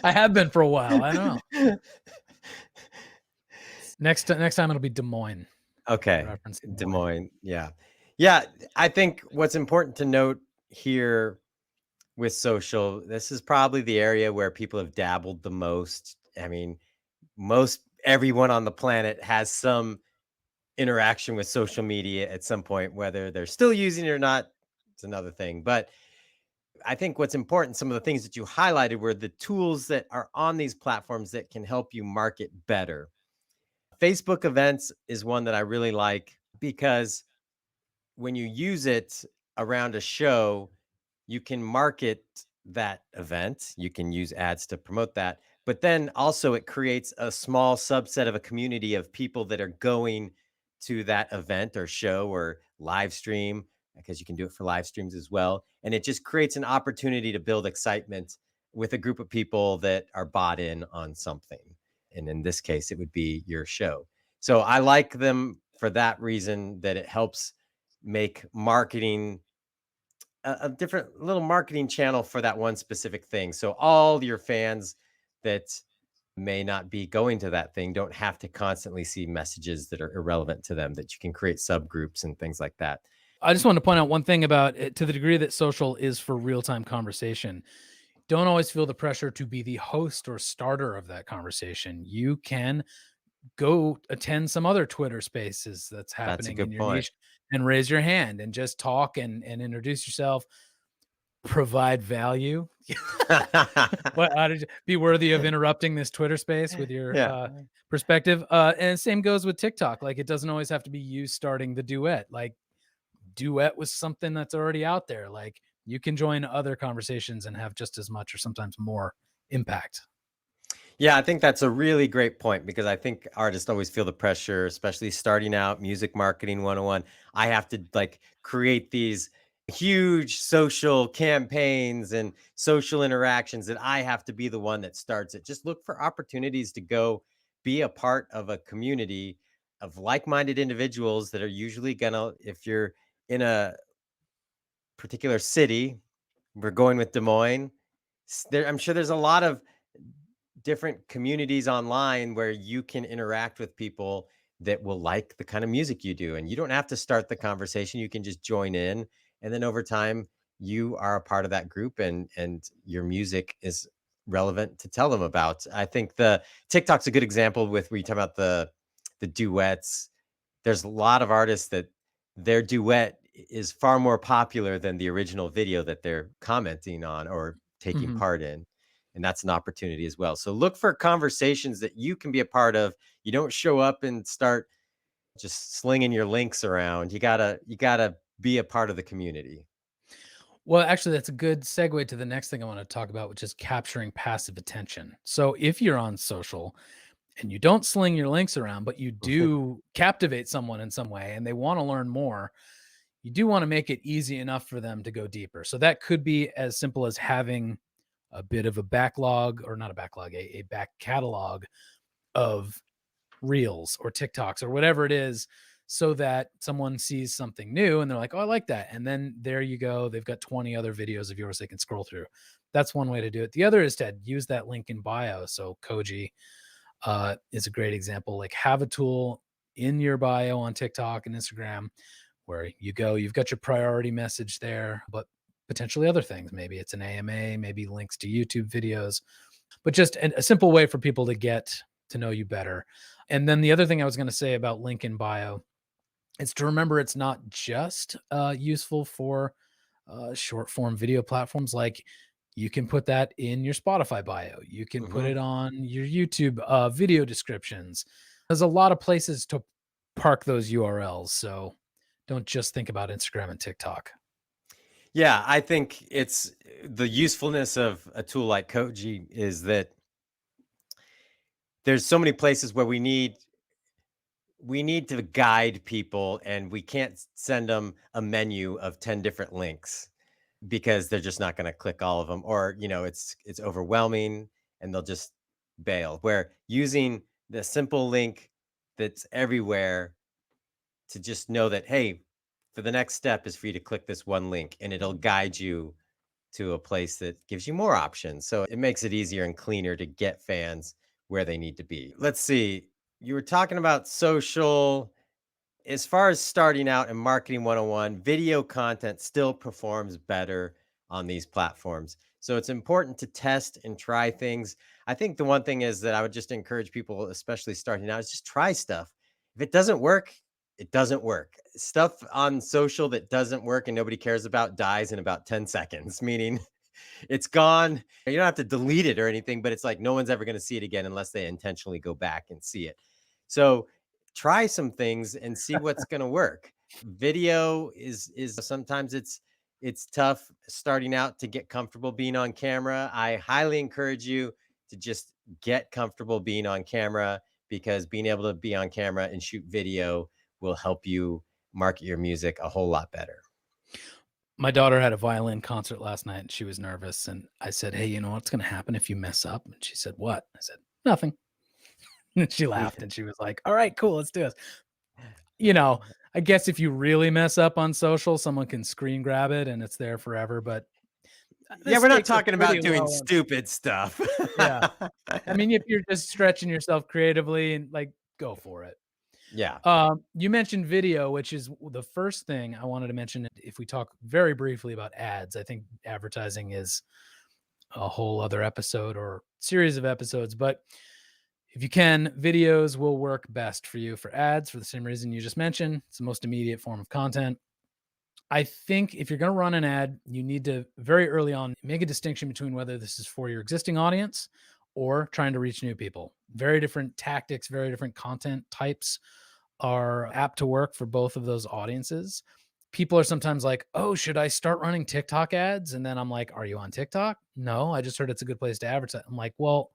I have been for a while. I don't know. Next time it'll be Des Moines. Okay. Reference Des Moines. Yeah. Yeah. I think what's important to note here with social, this is probably the area where people have dabbled the most. I mean, most everyone on the planet has some interaction with social media at some point, whether they're still using it or not, it's another thing. But I think what's important, some of the things that you highlighted were the tools that are on these platforms that can help you market better. Facebook events is one that I really like because when you use it around a show, you can market that event. You can use ads to promote that. But then also, it creates a small subset of a community of people that are going to that event or show or live stream, because you can do it for live streams as well. And it just creates an opportunity to build excitement with a group of people that are bought in on something. And in this case, it would be your show. So I like them for that reason, that it helps make marketing a different little marketing channel for that one specific thing. So all your fans that may not be going to that thing don't have to constantly see messages that are irrelevant to them, that you can create subgroups and things like that. I just want to point out one thing about it. To the degree that social is for real-time conversation, don't always feel the pressure to be the host or starter of that conversation. You can go attend some other Twitter spaces that's That's a happening in good your point. niche and raise your hand and just talk and introduce yourself, provide value. What how did you be worthy of interrupting this Twitter space with your Yeah. perspective? And same goes with TikTok. Like it doesn't always have to be you starting the duet. Like duet with something that's already out there. Like you can join other conversations and have just as much or sometimes more impact. Yeah, I think that's a really great point, because I think artists always feel the pressure, especially starting out, music marketing 101. I have to like create these huge social campaigns and social interactions that I have to be the one that starts it. Just look for opportunities to go be a part of a community of like-minded individuals that are usually gonna, if you're in a particular city, we're going with Des Moines. I'm sure there's a lot of different communities online where you can interact with people that will like the kind of music you do. And you don't have to start the conversation. You can just join in. And then over time, you are a part of that group, and your music is relevant to tell them about. I think the TikTok's a good example with where you talk about the duets. There's a lot of artists that their duet is far more popular than the original video that they're commenting on or taking Mhm. part in. And that's an opportunity as well. So look for conversations that you can be a part of. You don't show up and start just slinging your links around. You gotta be a part of the community. Well, actually, that's a good segue to the next thing I want to talk about, which is capturing passive attention. So if you're on social and you don't sling your links around, but you do captivate someone in some way and they want to learn more, you do want to make it easy enough for them to go deeper. So that could be as simple as having a bit of a backlog, or not a backlog, a back catalog of reels or TikToks or whatever it is, so that someone sees something new and they're like, oh, I like that. And then there you go. They've got 20 other videos of yours they can scroll through. That's one way to do it. The other is to use that link in bio. So Koji is a great example. Like, have a tool in your bio on TikTok and Instagram where you go, you've got your priority message there, but potentially other things. Maybe it's an AMA, maybe links to YouTube videos, but just a simple way for people to get to know you better. And then the other thing I was going to say about link in bio is to remember it's not just useful for short form video platforms. Like, you can put that in your Spotify bio. You can put it on your YouTube video descriptions. There's a lot of places to park those URLs. So don't just think about Instagram and TikTok. Yeah, I think it's the usefulness of a tool like Koji is that there's so many places where we need to guide people, and we can't send them a menu of 10 different links because they're just not going to click all of them, or it's overwhelming and they'll just bail. Where using the simple link that's everywhere to just know that, hey, for the next step is for you to click this one link and it'll guide you to a place that gives you more options. So it makes it easier and cleaner to get fans where they need to be. Let's see. You were talking about social. As far as starting out in marketing 101, video content still performs better on these platforms. So it's important to test and try things. I think the one thing is that I would just encourage people, especially starting out, is just try stuff. If it doesn't work, it doesn't work. Stuff on social that doesn't work and nobody cares about dies in about 10 seconds, meaning it's gone. You don't have to delete it or anything, but it's like no one's ever going to see it again unless they intentionally go back and see it. So try some things and see what's going to work. Video is sometimes it's tough starting out to get comfortable being on camera. I highly encourage you to just get comfortable being on camera, because being able to be on camera and shoot video will help you market your music a whole lot better. My daughter had a violin concert last night and she was nervous. And I said, hey, you know what's going to happen if you mess up? And she said, what? I said, nothing. And she laughed and she was like, all right, cool, let's do this. I guess if you really mess up on social, someone can screen grab it and it's there forever. But yeah, we're not talking about doing stupid stuff. Yeah. I mean, if you're just stretching yourself creatively, and like, go for it. Yeah. You mentioned video, which is the first thing I wanted to mention. If we talk very briefly about ads, I think advertising is a whole other episode or series of episodes. But if you can, videos will work best for you for ads for the same reason you just mentioned. It's the most immediate form of content. I think if you're going to run an ad, you need to very early on make a distinction between whether this is for your existing audience or trying to reach new people. Very different tactics, very different content types are apt to work for both of those audiences. People are sometimes like, oh, should I start running TikTok ads? And then I'm like, are you on TikTok? No, I just heard it's a good place to advertise. I'm like, well,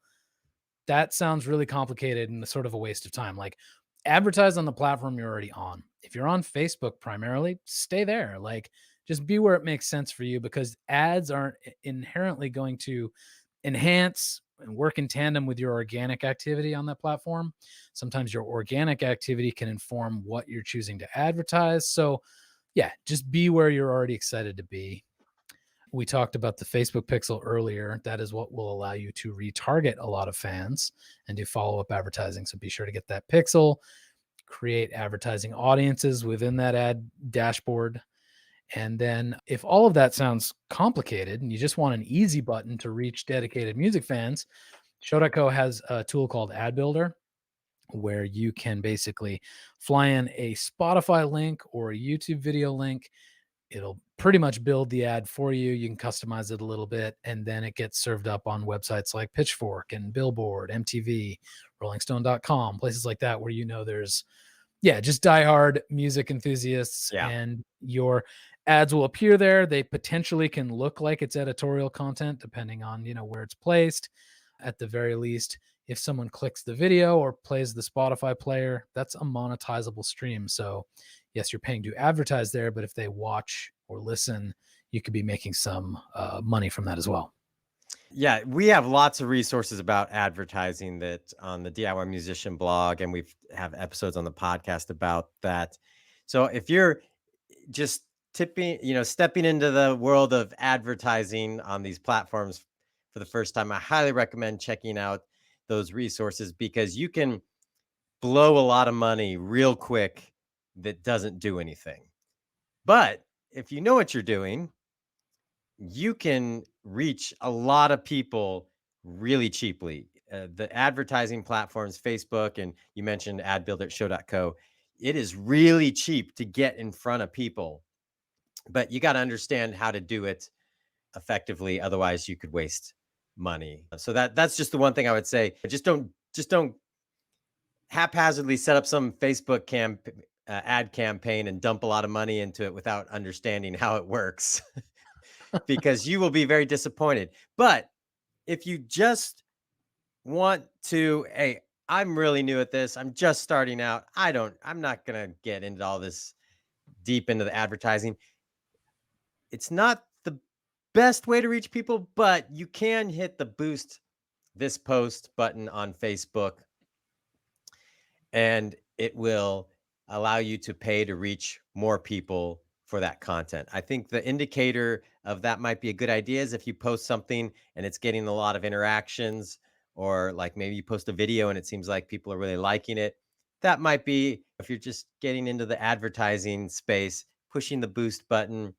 that sounds really complicated and sort of a waste of time. Like, advertise on the platform you're already on. If you're on Facebook primarily, stay there. Like, just be where it makes sense for you, because ads aren't inherently going to enhance and work in tandem with your organic activity on that platform. Sometimes your organic activity can inform what you're choosing to advertise. So yeah, just be where you're already excited to be. We talked about the Facebook pixel earlier. That is what will allow you to retarget a lot of fans and do follow-up advertising. So be sure to get that pixel, create advertising audiences within that ad dashboard. And then if all of that sounds complicated and you just want an easy button to reach dedicated music fans, Show.co has a tool called Ad Builder, where you can basically fly in a Spotify link or a YouTube video link. It'll pretty much build the ad for you. You can customize it a little bit, and then it gets served up on websites like Pitchfork and Billboard, MTV, RollingStone.com, places like that, where there's Yeah, just diehard music enthusiasts, Yeah. and your ads will appear there. They potentially can look like it's editorial content depending on, where it's placed. At the very least, if someone clicks the video or plays the Spotify player, that's a monetizable stream. So, yes, you're paying to advertise there, but if they watch or listen, you could be making some money from that as well. Yeah, we have lots of resources about advertising that on the DIY Musician blog, and we've have episodes on the podcast about that. So if you're just stepping into the world of advertising on these platforms for the first time, I highly recommend checking out those resources because you can blow a lot of money real quick that doesn't do anything. But if you know what you're doing, you can reach a lot of people really cheaply. The advertising platforms, Facebook, and you mentioned adbuildershow.co, it is really cheap to get in front of people, but you got to understand how to do it effectively. Otherwise, you could waste money. So that's just the one thing I would say. Just don't haphazardly set up some Facebook ad campaign and dump a lot of money into it without understanding how it works. Because you will be very disappointed. But if you just want to, hey, I'm really new at this. I'm just starting out. I'm not going to get into all this deep into the advertising. It's not the best way to reach people, but you can hit the boost this post button on Facebook and it will allow you to pay to reach more people for that content. I think the indicator of that might be a good idea is if you post something and it's getting a lot of interactions, or like maybe you post a video and it seems like people are really liking it. That might be, if you're just getting into the advertising space, pushing the boost button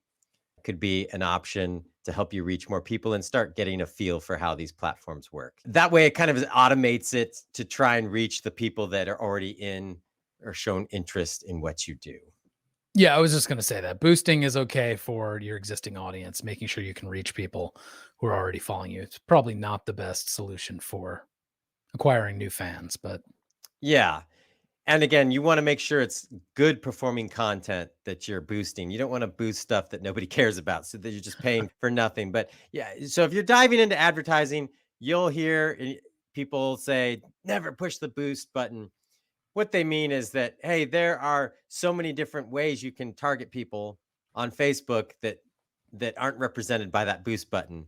could be an option to help you reach more people and start getting a feel for how these platforms work. That way, it kind of automates it to try and reach the people that are already in or shown interest in what you do. Yeah, I was just going to say that boosting is okay for your existing audience, making sure you can reach people who are already following you. It's probably not the best solution for acquiring new fans, but Yeah. And again, you want to make sure it's good performing content that you're boosting. You don't want to boost stuff that nobody cares about so that you're just paying for nothing. But yeah, so if you're diving into advertising, you'll hear people say, never push the boost button. What they mean is that, hey, there are so many different ways you can target people on Facebook that aren't represented by that boost button.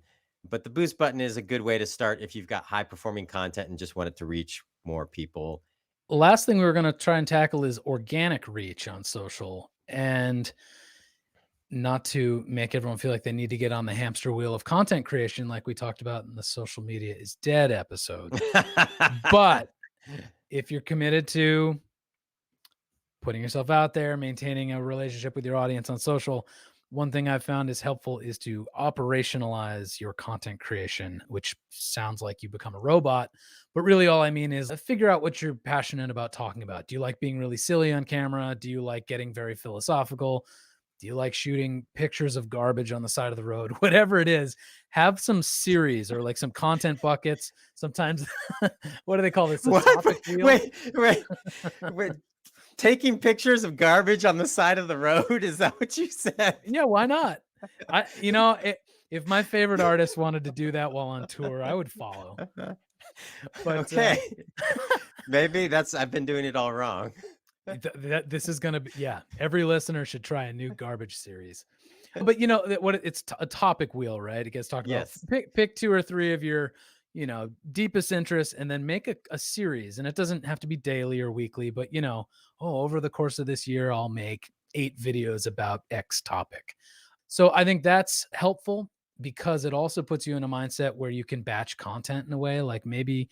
But the boost button is a good way to start if you've got high performing content and just want it to reach more people. last thing we were going to try and tackle is organic reach on social, and not to make everyone feel like they need to get on the hamster wheel of content creation like we talked about in the social media is dead episode. But if you're committed to putting yourself out there, maintaining a relationship with your audience on social, one thing I've found is helpful is to operationalize your content creation, which sounds like you become a robot. But really, all I mean is figure out what you're passionate about talking about. Do you like being really silly on camera? Do you like getting very philosophical? Do you like shooting pictures of garbage on the side of the road? Whatever it is, have some series or like some content buckets. Sometimes, what do they call this? A What? topic wheel? Wait. Taking pictures of garbage on the side of the road? Is that what you said? Yeah, why not? If my favorite artist wanted to do that while on tour, I would follow. But Okay. Maybe I've been doing it all wrong. this is gonna be, yeah. Every listener should try a new garbage series. But it's a topic wheel, right? It gets talked Yes. about. Pick two or three of your deepest interests, and then make a series. And it doesn't have to be daily or weekly, but over the course of this year, I'll make 8 videos about X topic. So I think that's helpful because it also puts you in a mindset where you can batch content in a way. Like maybe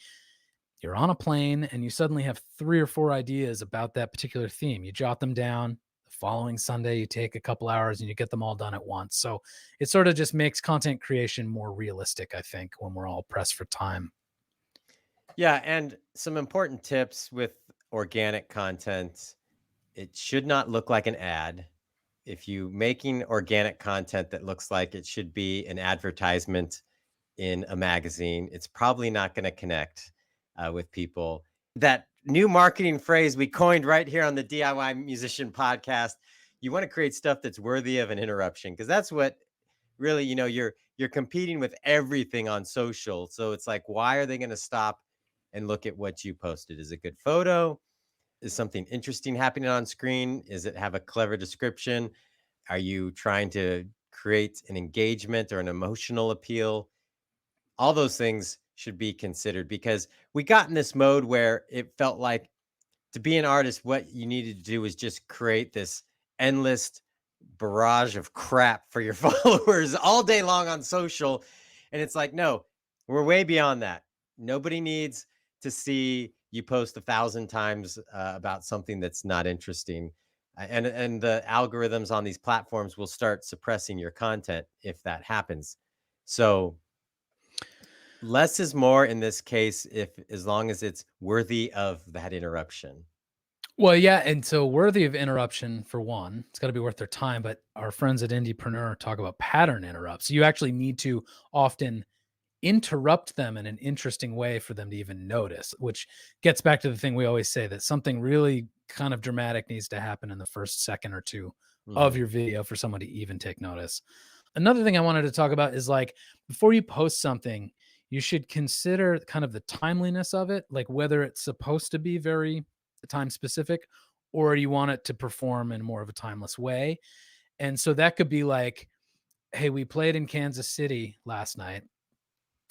you're on a plane and you suddenly have 3 or 4 ideas about that particular theme. You jot them down. The following Sunday, you take a couple hours and you get them all done at once. So it sort of just makes content creation more realistic, I think, when we're all pressed for time. Yeah, and some important tips with organic content. It should not look like an ad. If you making organic content that looks like it should be an advertisement in a magazine, it's probably not going to connect with people. That new marketing phrase we coined right here on the DIY Musician Podcast. You want to create stuff that's worthy of an interruption, because that's what really, you're competing with everything on social. So it's like, why are they going to stop and look at what you posted? Is it a good photo? Is something interesting happening on screen? Is it have a clever description? Are you trying to create an engagement or an emotional appeal? All those things should be considered, because we got in this mode where it felt like to be an artist, what you needed to do was just create this endless barrage of crap for your followers all day long on social. And it's like, no, we're way beyond that. Nobody needs to see you post 1,000 times about something that's not interesting. And the algorithms on these platforms will start suppressing your content if that happens. So less is more in this case, if as long as it's worthy of that interruption. Well, yeah, and so worthy of interruption for one, it's got to be worth their time. But our friends at Indiepreneur talk about pattern interrupts. You actually need to often interrupt them in an interesting way for them to even notice, which gets back to the thing we always say, that something really kind of dramatic needs to happen in the first second or two of Mhm. your video for someone to even take notice. Another thing I wanted to talk about is, like, before you post something, you should consider kind of the timeliness of it, like whether it's supposed to be very time specific or you want it to perform in more of a timeless way. And so that could be like, hey, we played in Kansas City last night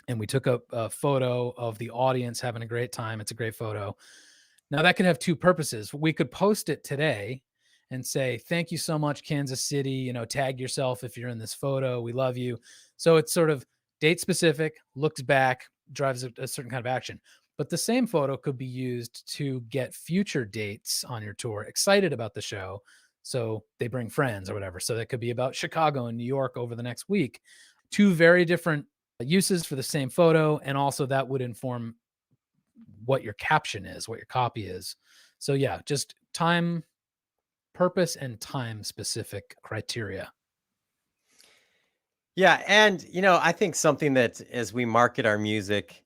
and we took a photo of the audience having a great time. It's a great photo. Now that could have two purposes. We could post it today and say, thank you so much, Kansas City. Tag yourself if you're in this photo. We love you. So it's sort of date specific, looks back, drives a certain kind of action. But the same photo could be used to get future dates on your tour excited about the show. So they bring friends or whatever. So that could be about Chicago and New York over the next week. Two very different uses for the same photo. And also that would inform what your caption is, what your copy is. So yeah, just time, purpose, and time specific criteria. Yeah, and I think something that as we market our music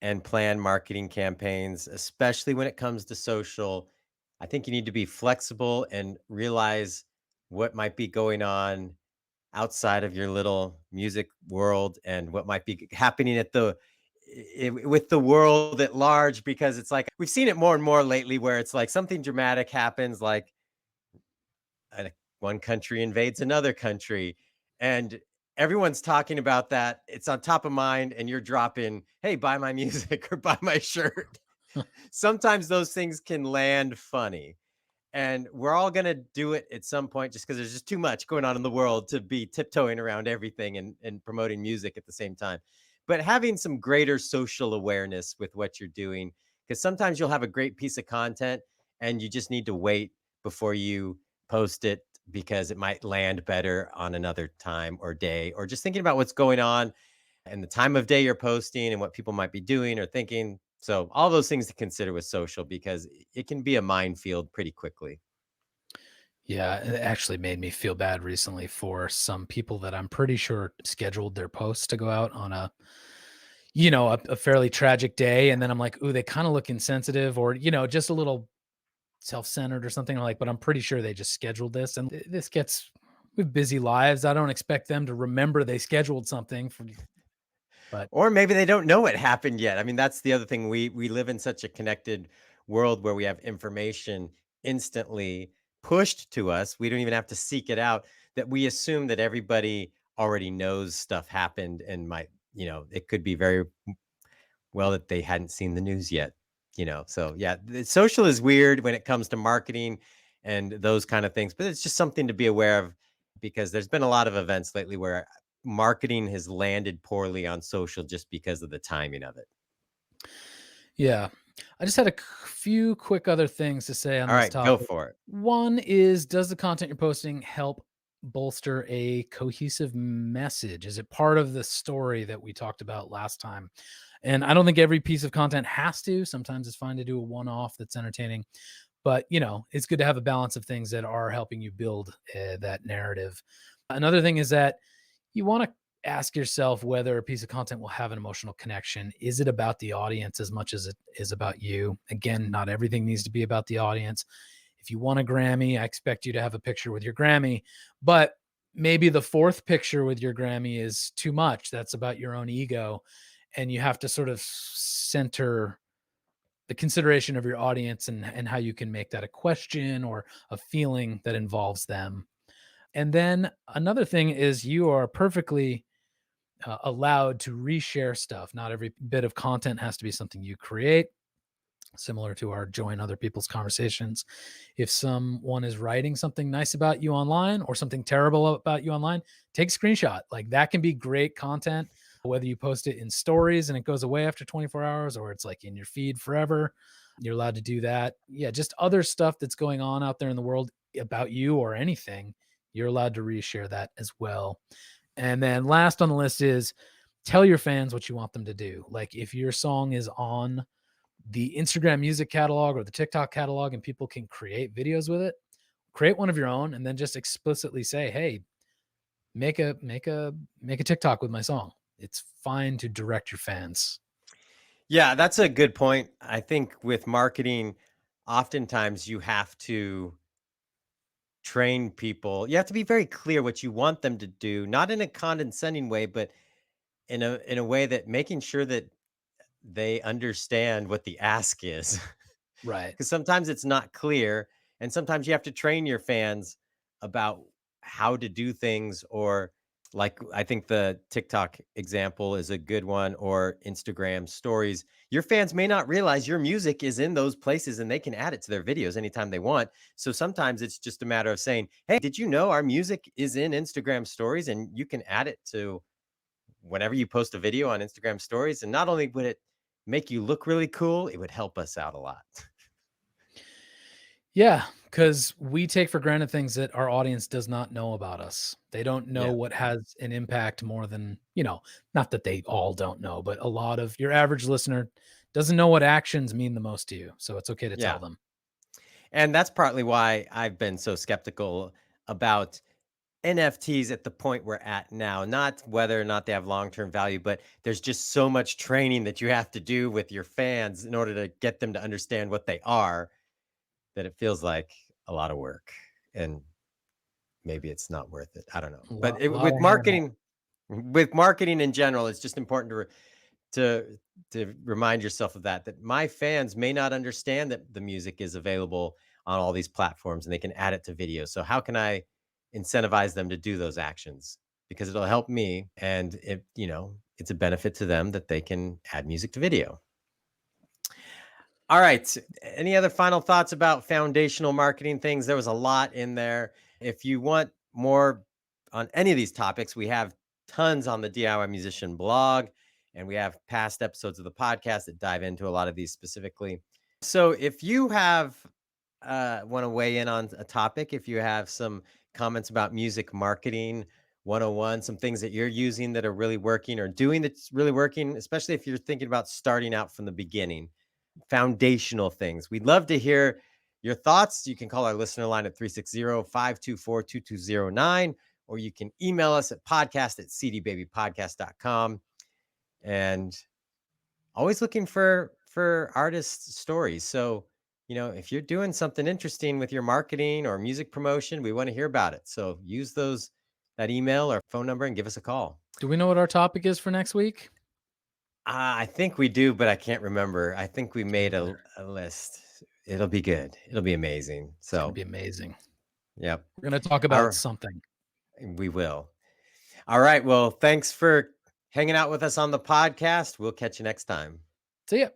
and plan marketing campaigns, especially when it comes to social, I think you need to be flexible and realize what might be going on outside of your little music world and what might be happening at with the world at large, because it's like we've seen it more and more lately where it's like something dramatic happens, like uh, one country invades another country, and everyone's talking about that. It's on top of mind, and you're dropping, "Hey, buy my music or buy my shirt." Sometimes those things can land funny, and we're all gonna do it at some point, just because there's just too much going on in the world to be tiptoeing around everything and promoting music at the same time. But having some greater social awareness with what you're doing, because sometimes you'll have a great piece of content and you just need to wait before you post it, because it might land better on another time or day, or just thinking about what's going on and the time of day you're posting and what people might be doing or thinking. So all those things to consider with social, because it can be a minefield pretty quickly. Yeah, it actually made me feel bad recently for some people that I'm pretty sure scheduled their posts to go out on a fairly tragic day. And then I'm like, ooh, they kind of look insensitive or, just a little self-centered or something. I'm like, but I'm pretty sure they just scheduled this. And this gets with busy lives. I don't expect them to remember they scheduled something but Or maybe they don't know it happened yet. I mean, that's the other thing. We live in such a connected world where we have information instantly pushed to us. We don't even have to seek it out, that we assume that everybody already knows stuff happened and might, it could be very well that they hadn't seen the news yet. So yeah, social is weird when it comes to marketing and those kind of things, but it's just something to be aware of, because there's been a lot of events lately where marketing has landed poorly on social just because of the timing of it. yeah. I just had few quick other things to say on All this right, go topic. for it. One is, does the content you're posting help bolster a cohesive message? Is it part of the story that we talked about last time? And I don't think every piece of content has to. Sometimes it's fine to do a one-off that's entertaining, but it's good to have a balance of things that are helping you build that narrative. Another thing is that you want to ask yourself whether a piece of content will have an emotional connection. Is it about the audience as much as it is about you? Again, not everything needs to be about the audience. If you want a Grammy, I expect you to have a picture with your Grammy, but maybe the fourth picture with your Grammy is too much. That's about your own ego. And you have to sort of center the consideration of your audience and how you can make that a question or a feeling that involves them. And then another thing is you are perfectly allowed to reshare stuff. Not every bit of content has to be something you create, similar to our join other people's conversations. If someone is writing something nice about you online or something terrible about you online, take a screenshot. Like that can be great content, whether you post it in stories and it goes away after 24 hours or it's like in your feed forever. You're allowed to do that. Yeah, just other stuff that's going on out there in the world about you or anything, you're allowed to reshare that as well. And then last on the list is tell your fans what you want them to do. Like if your song is on the Instagram music catalog or the TikTok catalog and people can create videos with it, create one of your own and then just explicitly say, "Hey, make a TikTok with my song." It's fine to direct your fans. Yeah, that's a good point. I think with marketing, oftentimes you have to train people. You have to be very clear what you want them to do, not in a condescending way, but in a way that making sure that they understand what the ask is. Right. Because sometimes it's not clear, and sometimes you have to train your fans about how to do things, or like I think the TikTok example is a good one, or Instagram stories. Your fans may not realize your music is in those places and they can add it to their videos anytime they want. So sometimes it's just a matter of saying, "Hey, did you know our music is in Instagram stories and you can add it to whenever you post a video on Instagram stories?" And not only would it make you look really cool, it would help us out a lot. Yeah, because we take for granted things that our audience does not know about us. They don't know Yeah. what has an impact more than, not that they all don't know, but a lot of your average listener doesn't know what actions mean the most to you. So it's okay to tell Yeah. them. And that's partly why I've been so skeptical about NFTs at the point we're at now. Not whether or not they have long term value, but there's just so much training that you have to do with your fans in order to get them to understand what they are, that it feels like a lot of work. And maybe it's not worth it. I don't know. A But lot, lot with of hard. marketing in general, it's just important to remind yourself of that my fans may not understand that the music is available on all these platforms and they can add it to videos. So how can I incentivize them to do those actions? Because it'll help me, and it's a benefit to them that they can add music to video. All right. Any other final thoughts about foundational marketing things? There was a lot in there. If you want more on any of these topics, we have tons on the DIY Musician blog, and we have past episodes of the podcast that dive into a lot of these specifically. So if you have want to weigh in on a topic, if you have some comments about music marketing 101, some things that you're using that are really working or doing that's really working, especially if you're thinking about starting out from the beginning, foundational things. We'd love to hear your thoughts. You can call our listener line at 360-524-2209, or you can email us at podcast@cdbabypodcast.com. And always looking for artist stories. So, if you're doing something interesting with your marketing or music promotion, we want to hear about it. So use that email or phone number and give us a call. Do we know what our topic is for next week? I think we do, but I can't remember. I think we made either. a list. It'll be good. It'll be amazing. It's going to So, be amazing. yep. We're going to talk about something. We will. All right. Well, thanks for hanging out with us on the podcast. We'll catch you next time. See ya.